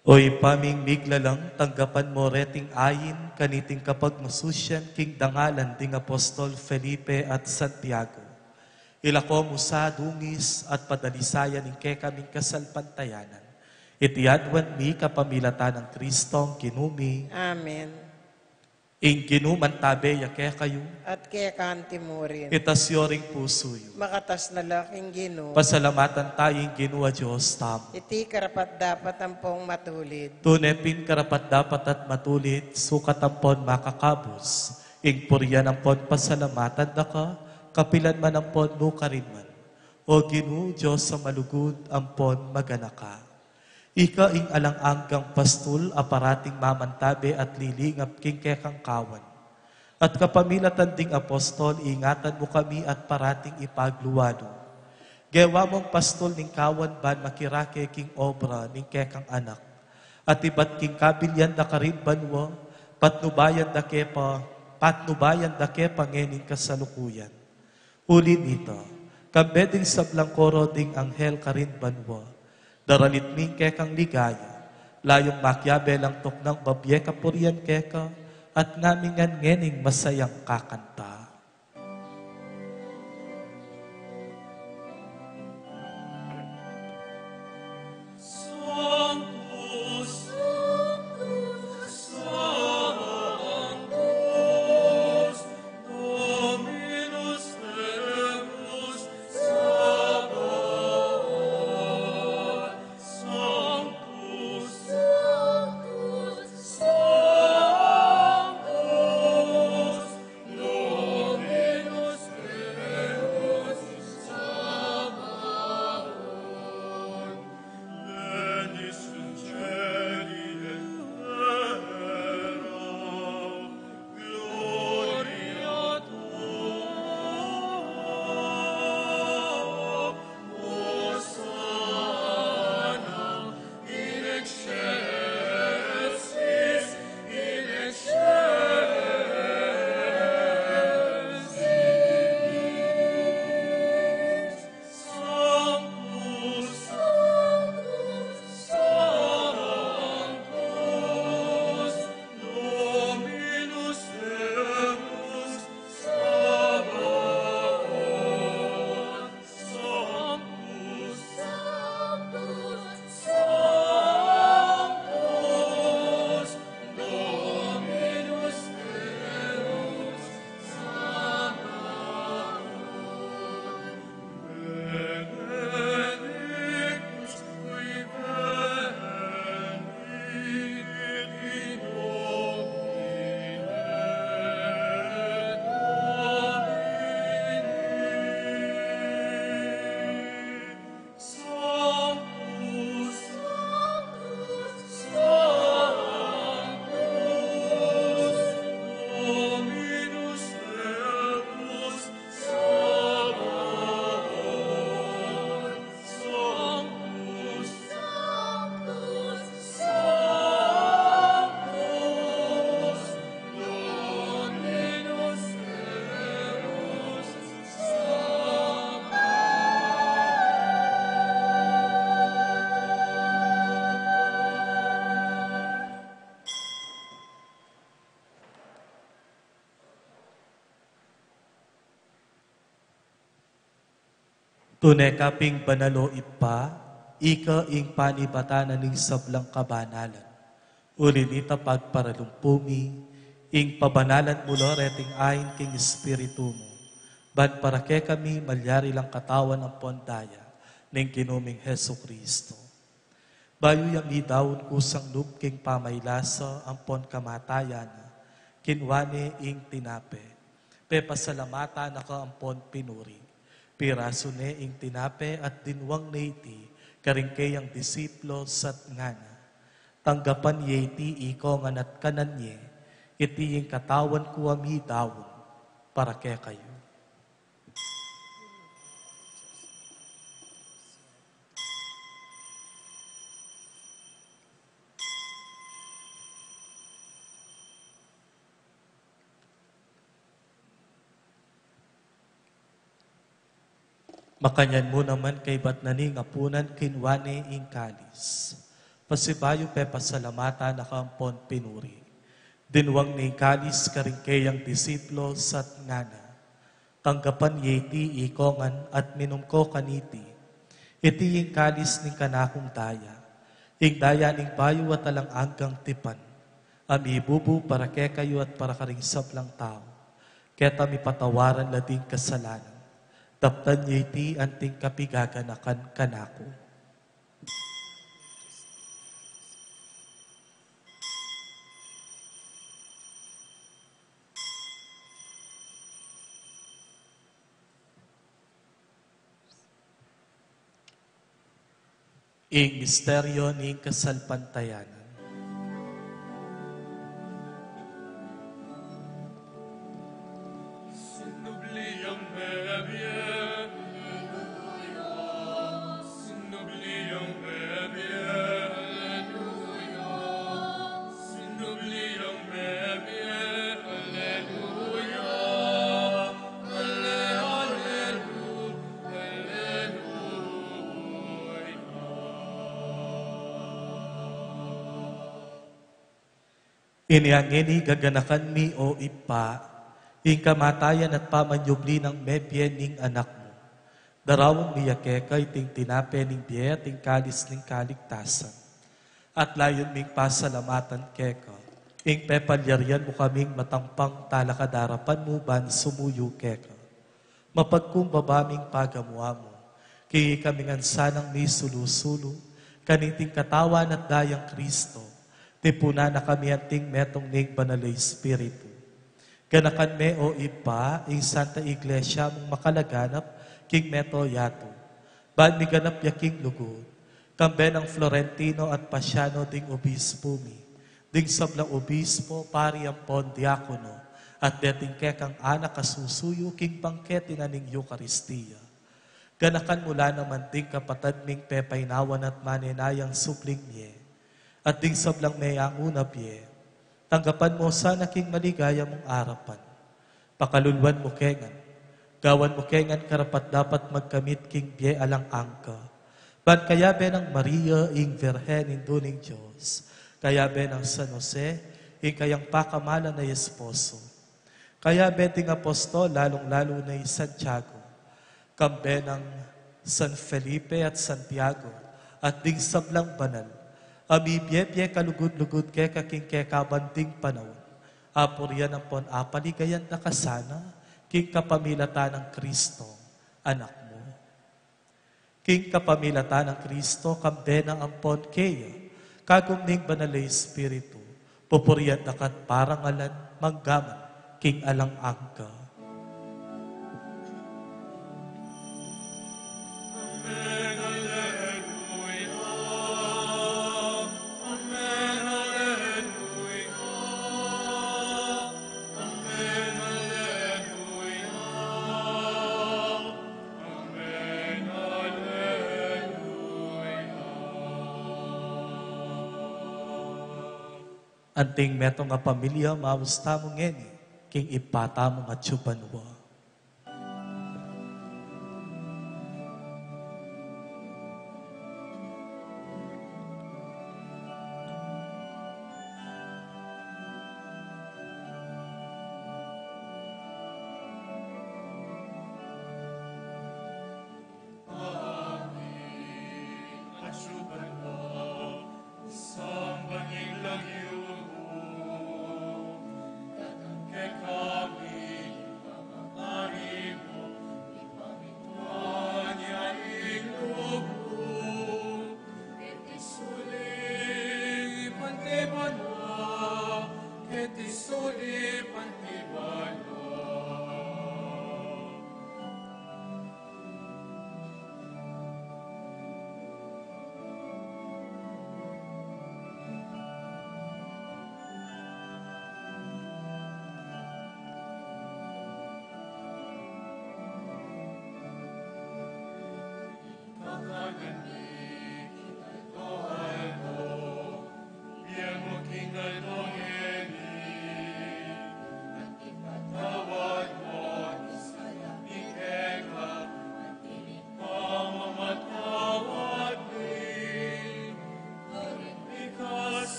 Oy paming miglalang tanggapan mo reting ayin kaniting kapag masusyan king dangalan ding Apostol Felipe at Santiago. Ilako mo sa dungis at padalisayan ng kaming kasalpantayanan. Itiyadwan mi kapamilatan ng Kristong kinumi. Amen. Ing ginuman tabe yake kayo. At kaya kanti mo rin. Itasyoring pusoyo. Makatas na laking Ginoo. Pasalamatan tayong ginuwa Diyos tamo. Iti karapat dapat ang pong matulid. Tunepin karapat dapat at matulit, sukat ampon makakabos. Ing puryan ampon pasalamatan na ka, kapilan man ampon nuka rin man. O Ginoo Diyos sa malugod ampon maganaka. Ika ing alang-anggang pastul, aparating mamantabe at lilingap king kekang kawan. At kapamilatan ding apostol, ingatan mo kami at parating ipagluwado. Gewa mong pastul ning kawan ban makirake king obra ning kekang anak. At ibat king kabilyan da karimbanwa, patnubayan da kepa ngening kasalukuyan. Uli nito, kambeding sablang koro ding anghel karimbanwa. Daralit ming kekang ligaya, layong makyabelang toknang babye kapuryan keka, at ngamingan ngening masayang kakanta. Tunay kaping banalo ipa, ika ing panibatanan ning sablang kabanalan. Uli nita pagparalumpumi, ing pabanalan mulo reting ayin king espiritu mo. Ban para ke kami malyari lang katawan ang pondaya, ning kinuming Heso Kristo. Bayo yang idawon kusang lub king pamaylasa ang pon kamatayan, kinwane ing tinape. Pe pasalamata na ka ang pon pinuri. Piraso ne ing tinape at dinwang neiti, karingkayang disiplo sat ngana. Tanggapan yeti iko nganat kananye, iti yung katawan ko ami dawon, para ke kayo. Makanyan mo naman kay batnaning apunan kinwane ing kalis. Pasibayo pe pasalamata nakampon pinuri. Dinwang ni kalis karingkeyang disiplo sat ngana. Tanggapan yeti ikongan at minumko kaniti. Iti yung kalis ning kanakong daya. Ing daya ning bayo at alang anggang tipan. Ami bubu para ke kayo at para karingsap lang tao. Keta mi patawaran lading kasalanan. Taptan yeti anting kapigaganakan kanako. Ing misteryo ning kasalpantayanan. Iniangini gaganakan mi o ipa, ing kamatayan at pamanyubli ng mebye ning anak mo. Darawang miyake kay ting tinape ning biye ting kalis ning kaligtasan. At layon ming pasalamatan keka, ing pepalyarian mo kaming matangpang talakadarapan mo ban sumuyo keka. Mapagkumbabaming pagamwa mo, kaya kaming ansanang ni sulu-sulu, kaniting katawan at dayang Kristo, tipuna na kami anting metong ning banalay Espiritu. Ganakan me o ipa, ing Santa Iglesia mong makalaganap, king meto yato. Ban mi ganap yaking lugod, kambe ng Florentino at Pasiano ding obispo mi, ding sablang obispo, pari ampon diakono, at deting kekang anak kasusuyo, king pangketi na ning Eucharistia. Ganakan mula naman ding kapatad ming pepaynawan at maninayang supling niye, at ding sablang may ang unapye, tanggapan mo sana king maligaya mong arapan. Pakalulwan mo kengan, gawan mo kengan karapat dapat magkamit king biye alang angka. Ban kaya be ng Maria ing Virhen induning Diyos, kaya be ng San Jose, ing kayang pakamalan na esposo. Kaya be ting apostol, lalong-lalo na Santiago, kambe ng San Felipe at Santiago, at ding sablang banal, ami biye kalugod-lugod ke kaking ke kabanting panahon. Apuryan ang pon apaligayan na kasana, king kapamilata ng Kristo, anak mo. King kapamilata ng Kristo, kambe ng ampon keya, kagumning banalay Espiritu, pupuryan nakat parangalan, manggaman, king alang angka. Anting meto nga pamilya, mausta mo ngeni, king ipata mo nga tsubanwa.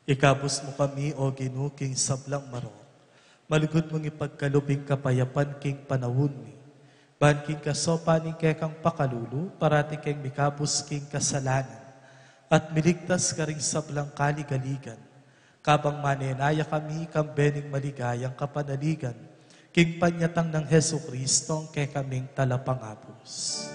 Ikabos mo kami, o Ginoo, king sablang marok. Malugod mong ipagkalubing kapayapan king panawon ni. Ban king kasopa ni kekang pakalulu, parati king mikabos king kasalanan. At miligtas ka ring sablang kaligaligan. Kabang manenaya kami, kambening maligayang kapanaligan. King panyatang ng Heso Kristo, ang kekaming talapangapos.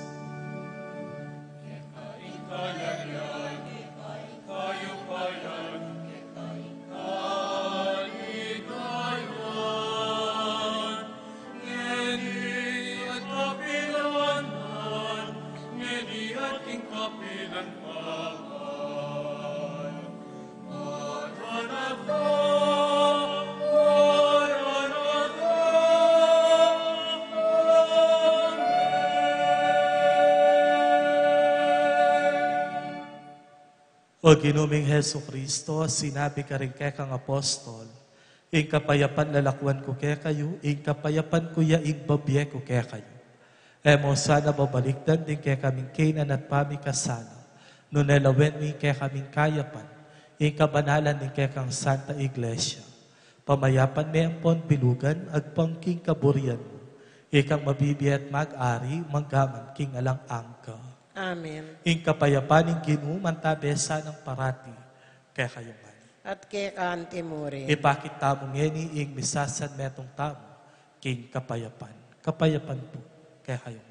O Ginuming Heso Kristo, sinabi ka rin kekang apostol, ing kapayapan lalakwan ko kaya kayo, ing kapayapan kuya ing babye ko kaya kayo. Emo sana babalikdan din kaya kaming kainan at pamikasana, no nelawen mo kaya kaming kayapan, ing kabanalan din kaya kang Santa Iglesia. Pamayapan may ampon bilugan, agpangking kaburian mo, ikang mabibi at mag-ari, manggaman king alang angka. Amen. Ing kapayapaning ginuman tabesa ng parati, kaya kayo man. At kay Kantimuri. Ipakit tamo ngeni ing misasan metong tamo, king kapayapan. Kapayapan po, kaya kayo man.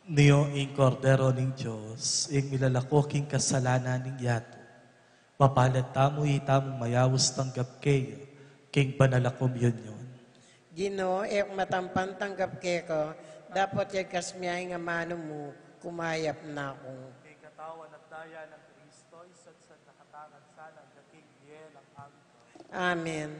Niyo ing kordero ning Diyos, ing milalakoking kasalanan ning yato. Mapalad tamo itamong mayawos tanggap kayo, king banala komunyon. Gino, matampan tanggap ko, dapat yung kasmiyay nga mano mo, kumayap na ako. Kay katawan at daya ng Kristo, isa't sa nakatangan sana ang daking biyel ang angko. Amen.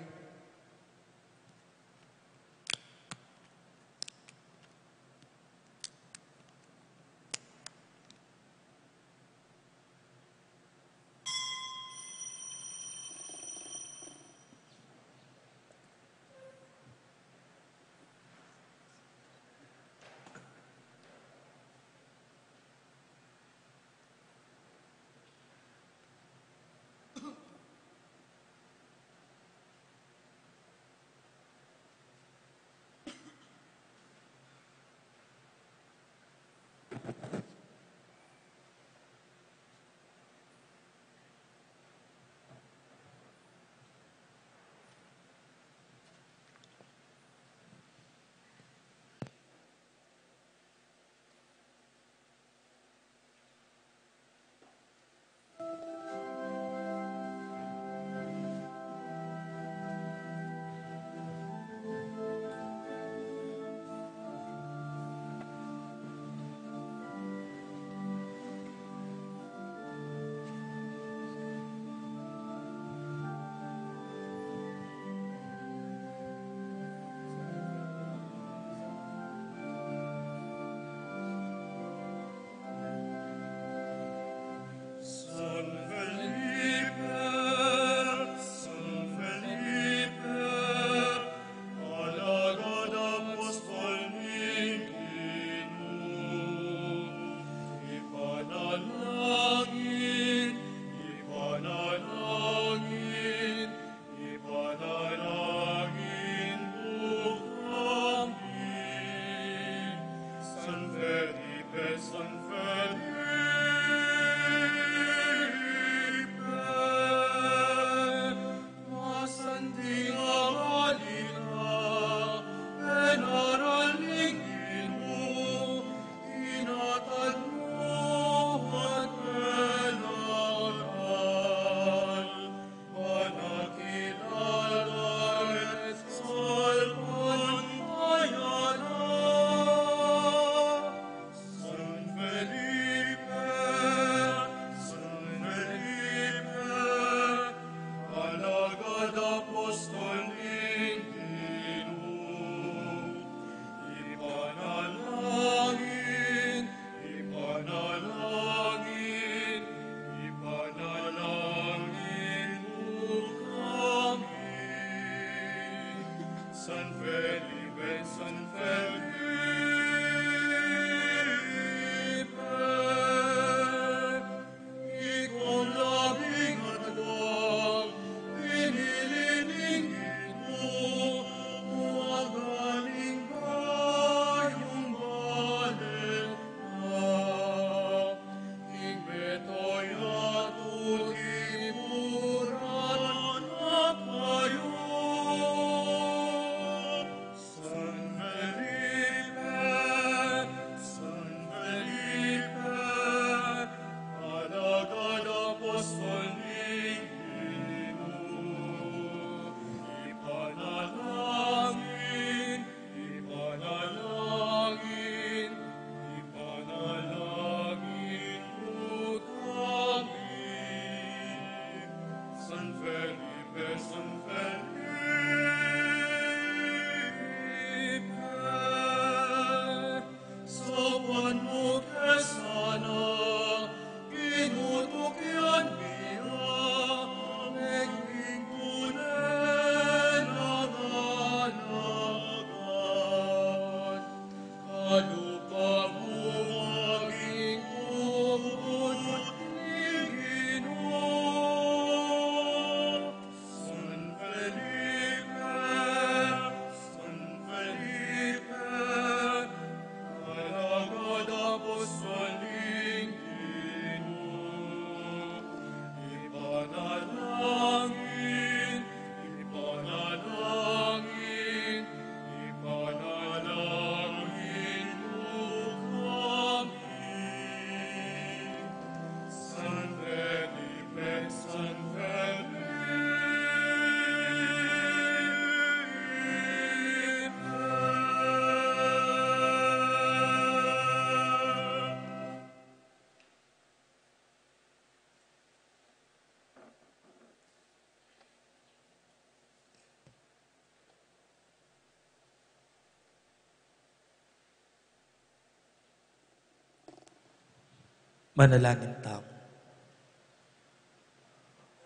Manalangin tamo.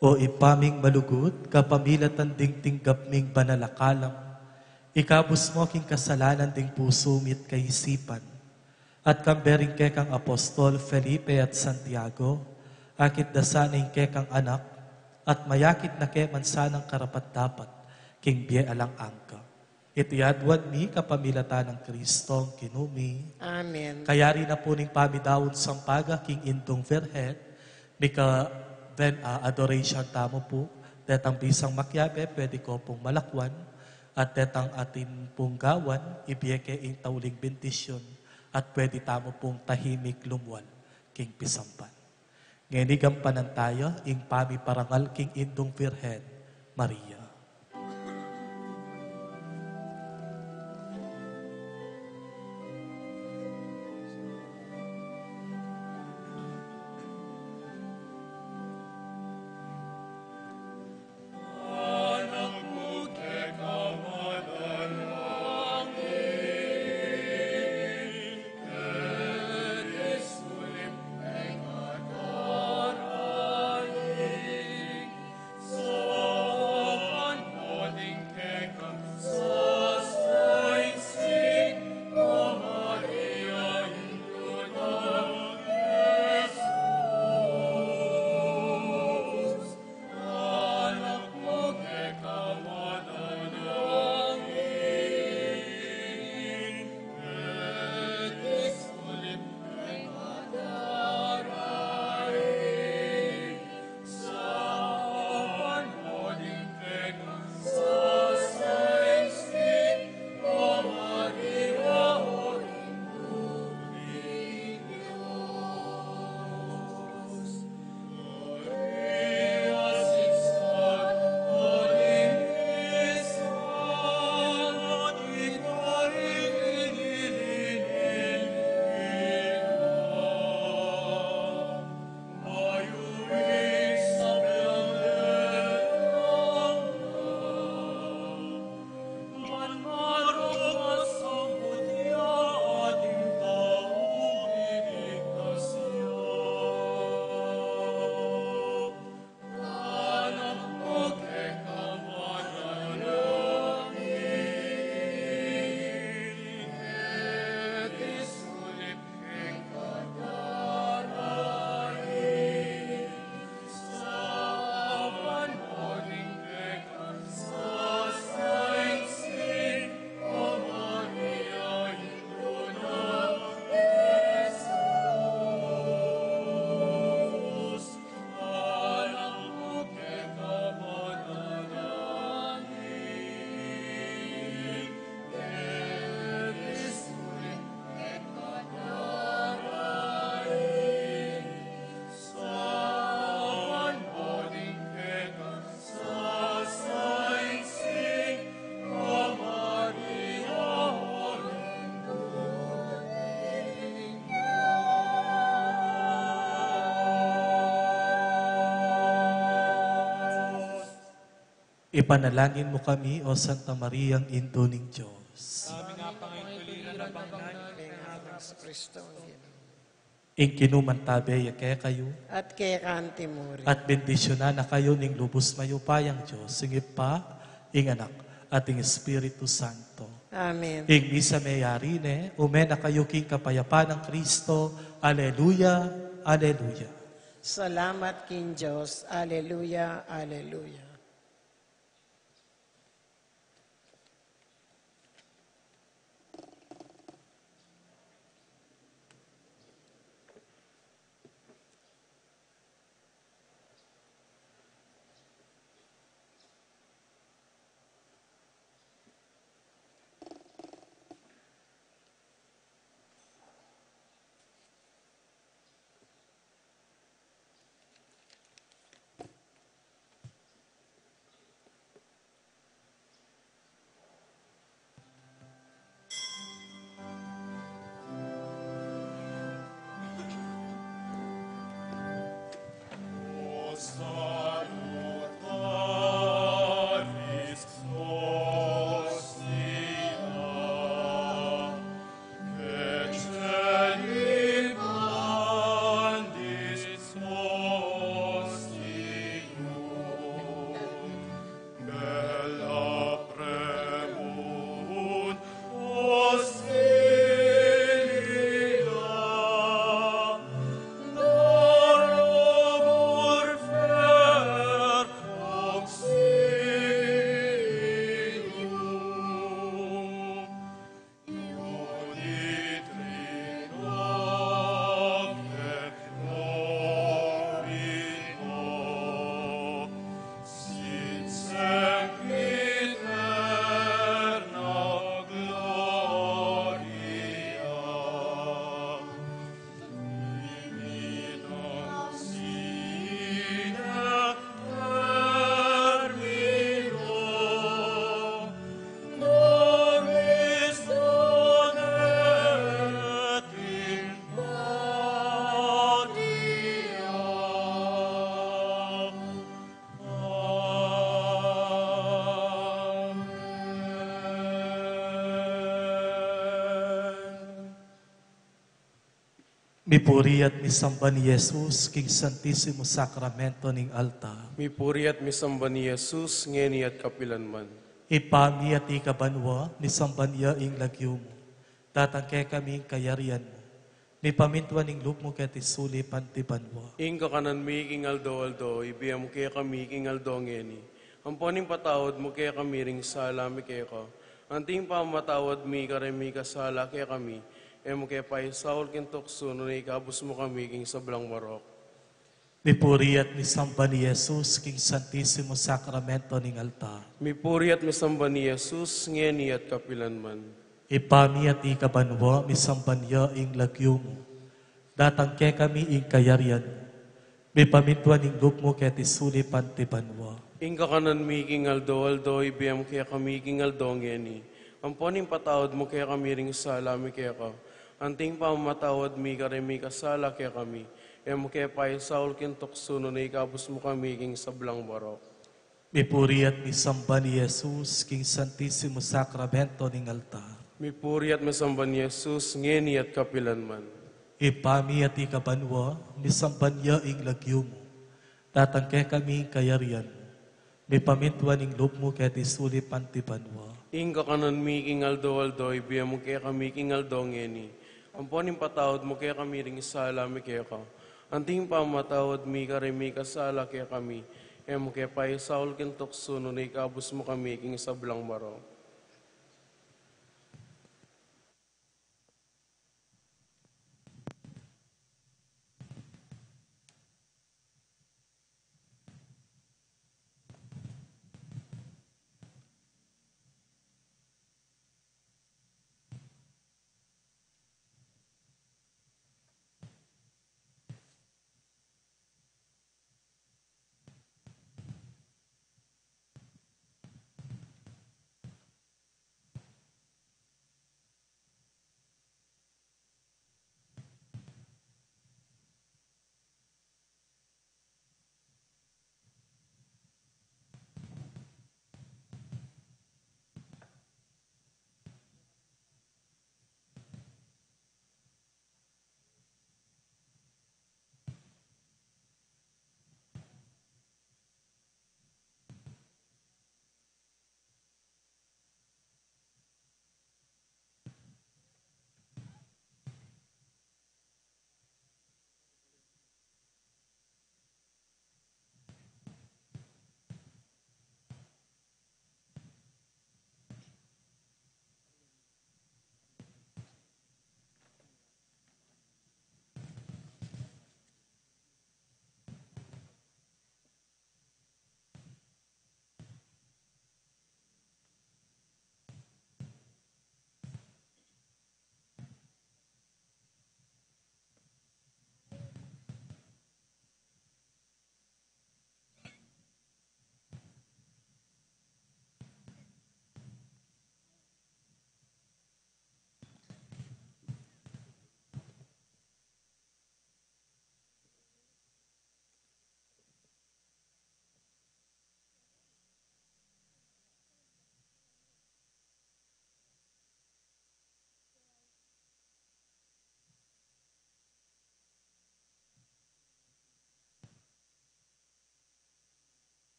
O ipaming malugod, kapamilatan ding tinggap ming banalakalam, ikabus mo king kasalanan ding puso mit kaisipan, at kambering kekang apostol Felipe at Santiago, akit dasaning kekang anak, at mayakit na ke mansanang karapat dapat, king biye alang angka. Itiyadwan mi kapamilatan ng Kristong kinumi. Amen. Kayari na po ning pamidawon sampaga king indong verhet, ni ka adoration tamo po, tetang bisang makyabe, pwede ko pong malakwan, at tetang atin pong gawan, ibiyeke ing tauling bentisyon, at pwede tamo pong tahimik lumuan, king pisampan. Ngayon igampanan tayo, ing pami parangal king indong Virhen, Maria. Ipanalangin mo kami, O Santa Mariang Indo ng Diyos. Kristo Ing kinumantabe, kaya kayo, at kay Kantimuri. at bendisyonan na kayo ning lubos mayupayang Diyos, singip pa, ing anak, at ing Espiritu Santo. Amen. Ing misa mayari ne, umena kayo king kapayapaan ng Kristo. Aleluya, aleluya. Salamat king Diyos. Aleluya, aleluya. Mipuri at misamba ni Jesus, King Santissimo Sacramento ning altar. Mipuri at misamba ni Jesus, ngeni at kapilanman. Ipami at ikabanwa, misamba niya ing lagyum. Tatangke kami kayarian mo. Ni pamintwa ning lup mo ket isuli pantibanwa. Ing kakanan mi king aldo, ibiyam kaya kami king aldo ngeni. Amponing patawad mo kaya kami ring sala mi kaya ka. Anting pamatawad mi karemi kasala kaya kami. Emo kaya pa'y Saul kintokso no ikabos mo kami king sablang marok. Mipuri at misamba ni Jesus, King Santissimo Sacramento ning altar. Mipuri at misamba ni Jesus, ngeni at kapilanman. Ipami at ikabanwa, misamba niya ing lagyum. Datangke kami ing kayarian mo. May pamintwa ning lup mo ket isuli pantibanwa. Ing kakanan mi king aldo, ibiyam kaya kami king aldo ngeni. Amponing patawad mo kaya kami ring sala mi kaya ka. Anting pamamatawad mi karemi kasala kaya kami. Emo kaya pa'y Saul kintokso no ikabos mo kami king sablang marok. Mipuri at misamba ni Jesus, King Santissimo Sacramento ning altar. Mipuri at masamba ni Jesus, ngeni at kapilanman. Ipami at ikabanwa, misamba niya ing lagyum mo. Tatangke kami ing kayarian mo. May pamintwa ning lup mo ket isuli pantibanwa. Ing kakanan mi king aldo, ibiyam mo kaya kami king aldo ngeni. Amponing patawad mo kaya kami ring sala mi kaya ka. Anting pamatawad mi karemi kasala kaya kami. Emo kaya pa'y Saul kintokso no ikabos mo kami king sablang marok.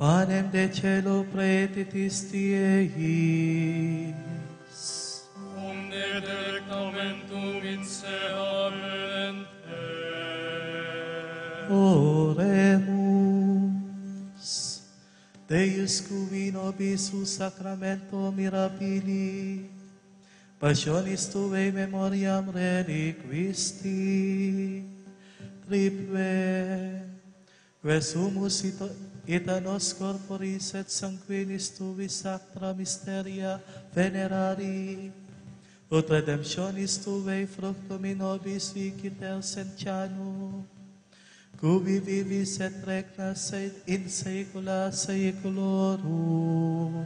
Panem de cielo pretitis Dieis. Omne delectamentum in se amente. Oremus. Deus cui nobis su sacramento mirabili, passionis Tuae memoriam reliquisti, triple, quesumus ita nos corporis et sanguinis Tuis sacra mysteria venerari, ut redemptionis Tuae fructum in nobis viciter sentianum, cubi vivis et regnas in saecula saeculorum.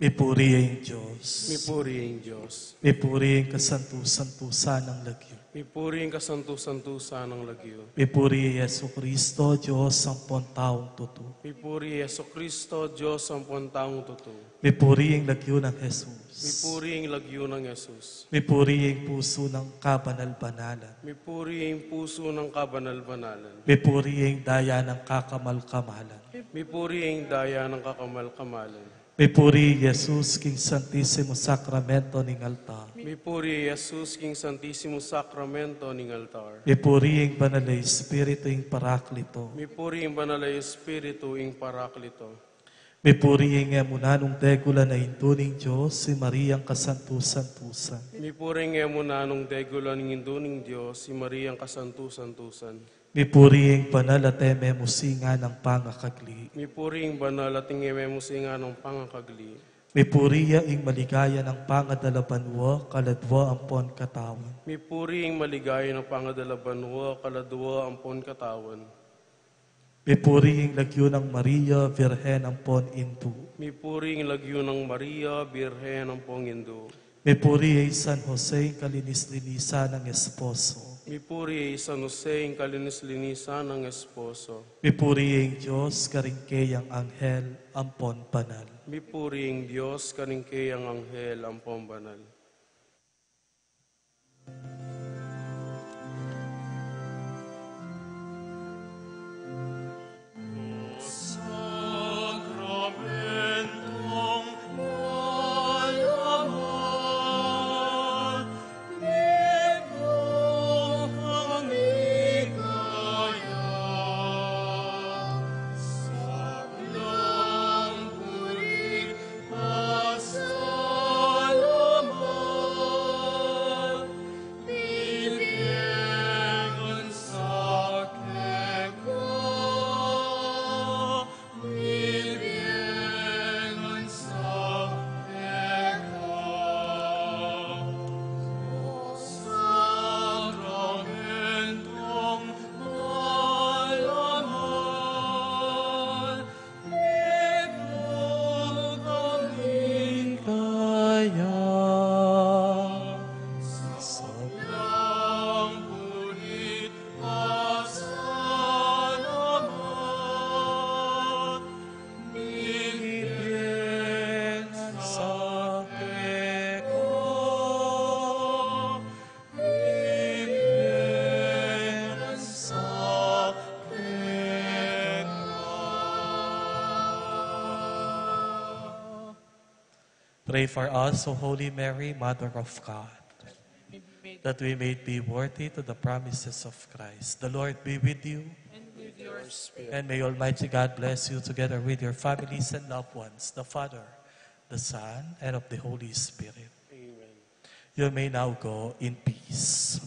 Mipuri ang Diyos. Mipuri ang Diyos. Mipuri ang kasantu-santusan ng lagyo. Mipuri ang kasantu-santusan ng lagyo. Mipuri Yesu Kristo, Diyos ang taong totoo. Mipuri Yeso Kristo, Diyos ang taong totoo. Mipuri ang lagyo ng Jesus. Mipuri ang lagyo ng Yesus. Mipuri ang puso ng kabanal-banalan. Mipuri ang puso ng kabanal-banalan. Mipuri ang daya ng kakamal-kamalan. Mipuri ang daya ng kakamal-kamalan. Mipuri Jesus King Santissimo Sacramento ng altar. Mipuri Jesus King Santissimo Sacramento ng altar. Mipuri ang banal na Espiritu ng Paraklito. Mipuri ang banal na Espiritu ng Paraklito. Mipuri ang emunanong degula na Indo ng Diyos, si Mariang Kasantu-Santusan. Mipuri ang emunanong degula ng Indo ng Diyos, si Mariang Kasantu-Santusan. Mipuri ang banal at ememusinga ng pangakagli. Mipuri ang banal at ingememusinga ng pangakagli. Mipuri ang maligaya ng pangadalabanwa, kaladwa ampon katawan. Mipuri ang maligaya ng pangadalabanwa, kaladwa ampon katawan. Mipuri ang lagyo ng Maria, Virhen ampon Indo. Mipuri ang lagyo ng Maria, Birhen ampong Indo. Mipuri ang San Jose, kalinis-linisa ng esposo. Mipuri San Jose, ang kalinis-linisan ng esposo. Mipuri ang Diyos, karingkayang anghel, ampon banal. Mipuri ang Diyos, kaningkayang anghel, ampong banal. Sacramentum malaman, nipong kamigaya, Pray for us, O Holy Mary, Mother of God, that we may be worthy to the promises of Christ. The Lord be with you. And may Almighty God bless you together with your families and loved ones, the Father, the Son, and of the Holy Spirit. Amen. You may now go in peace.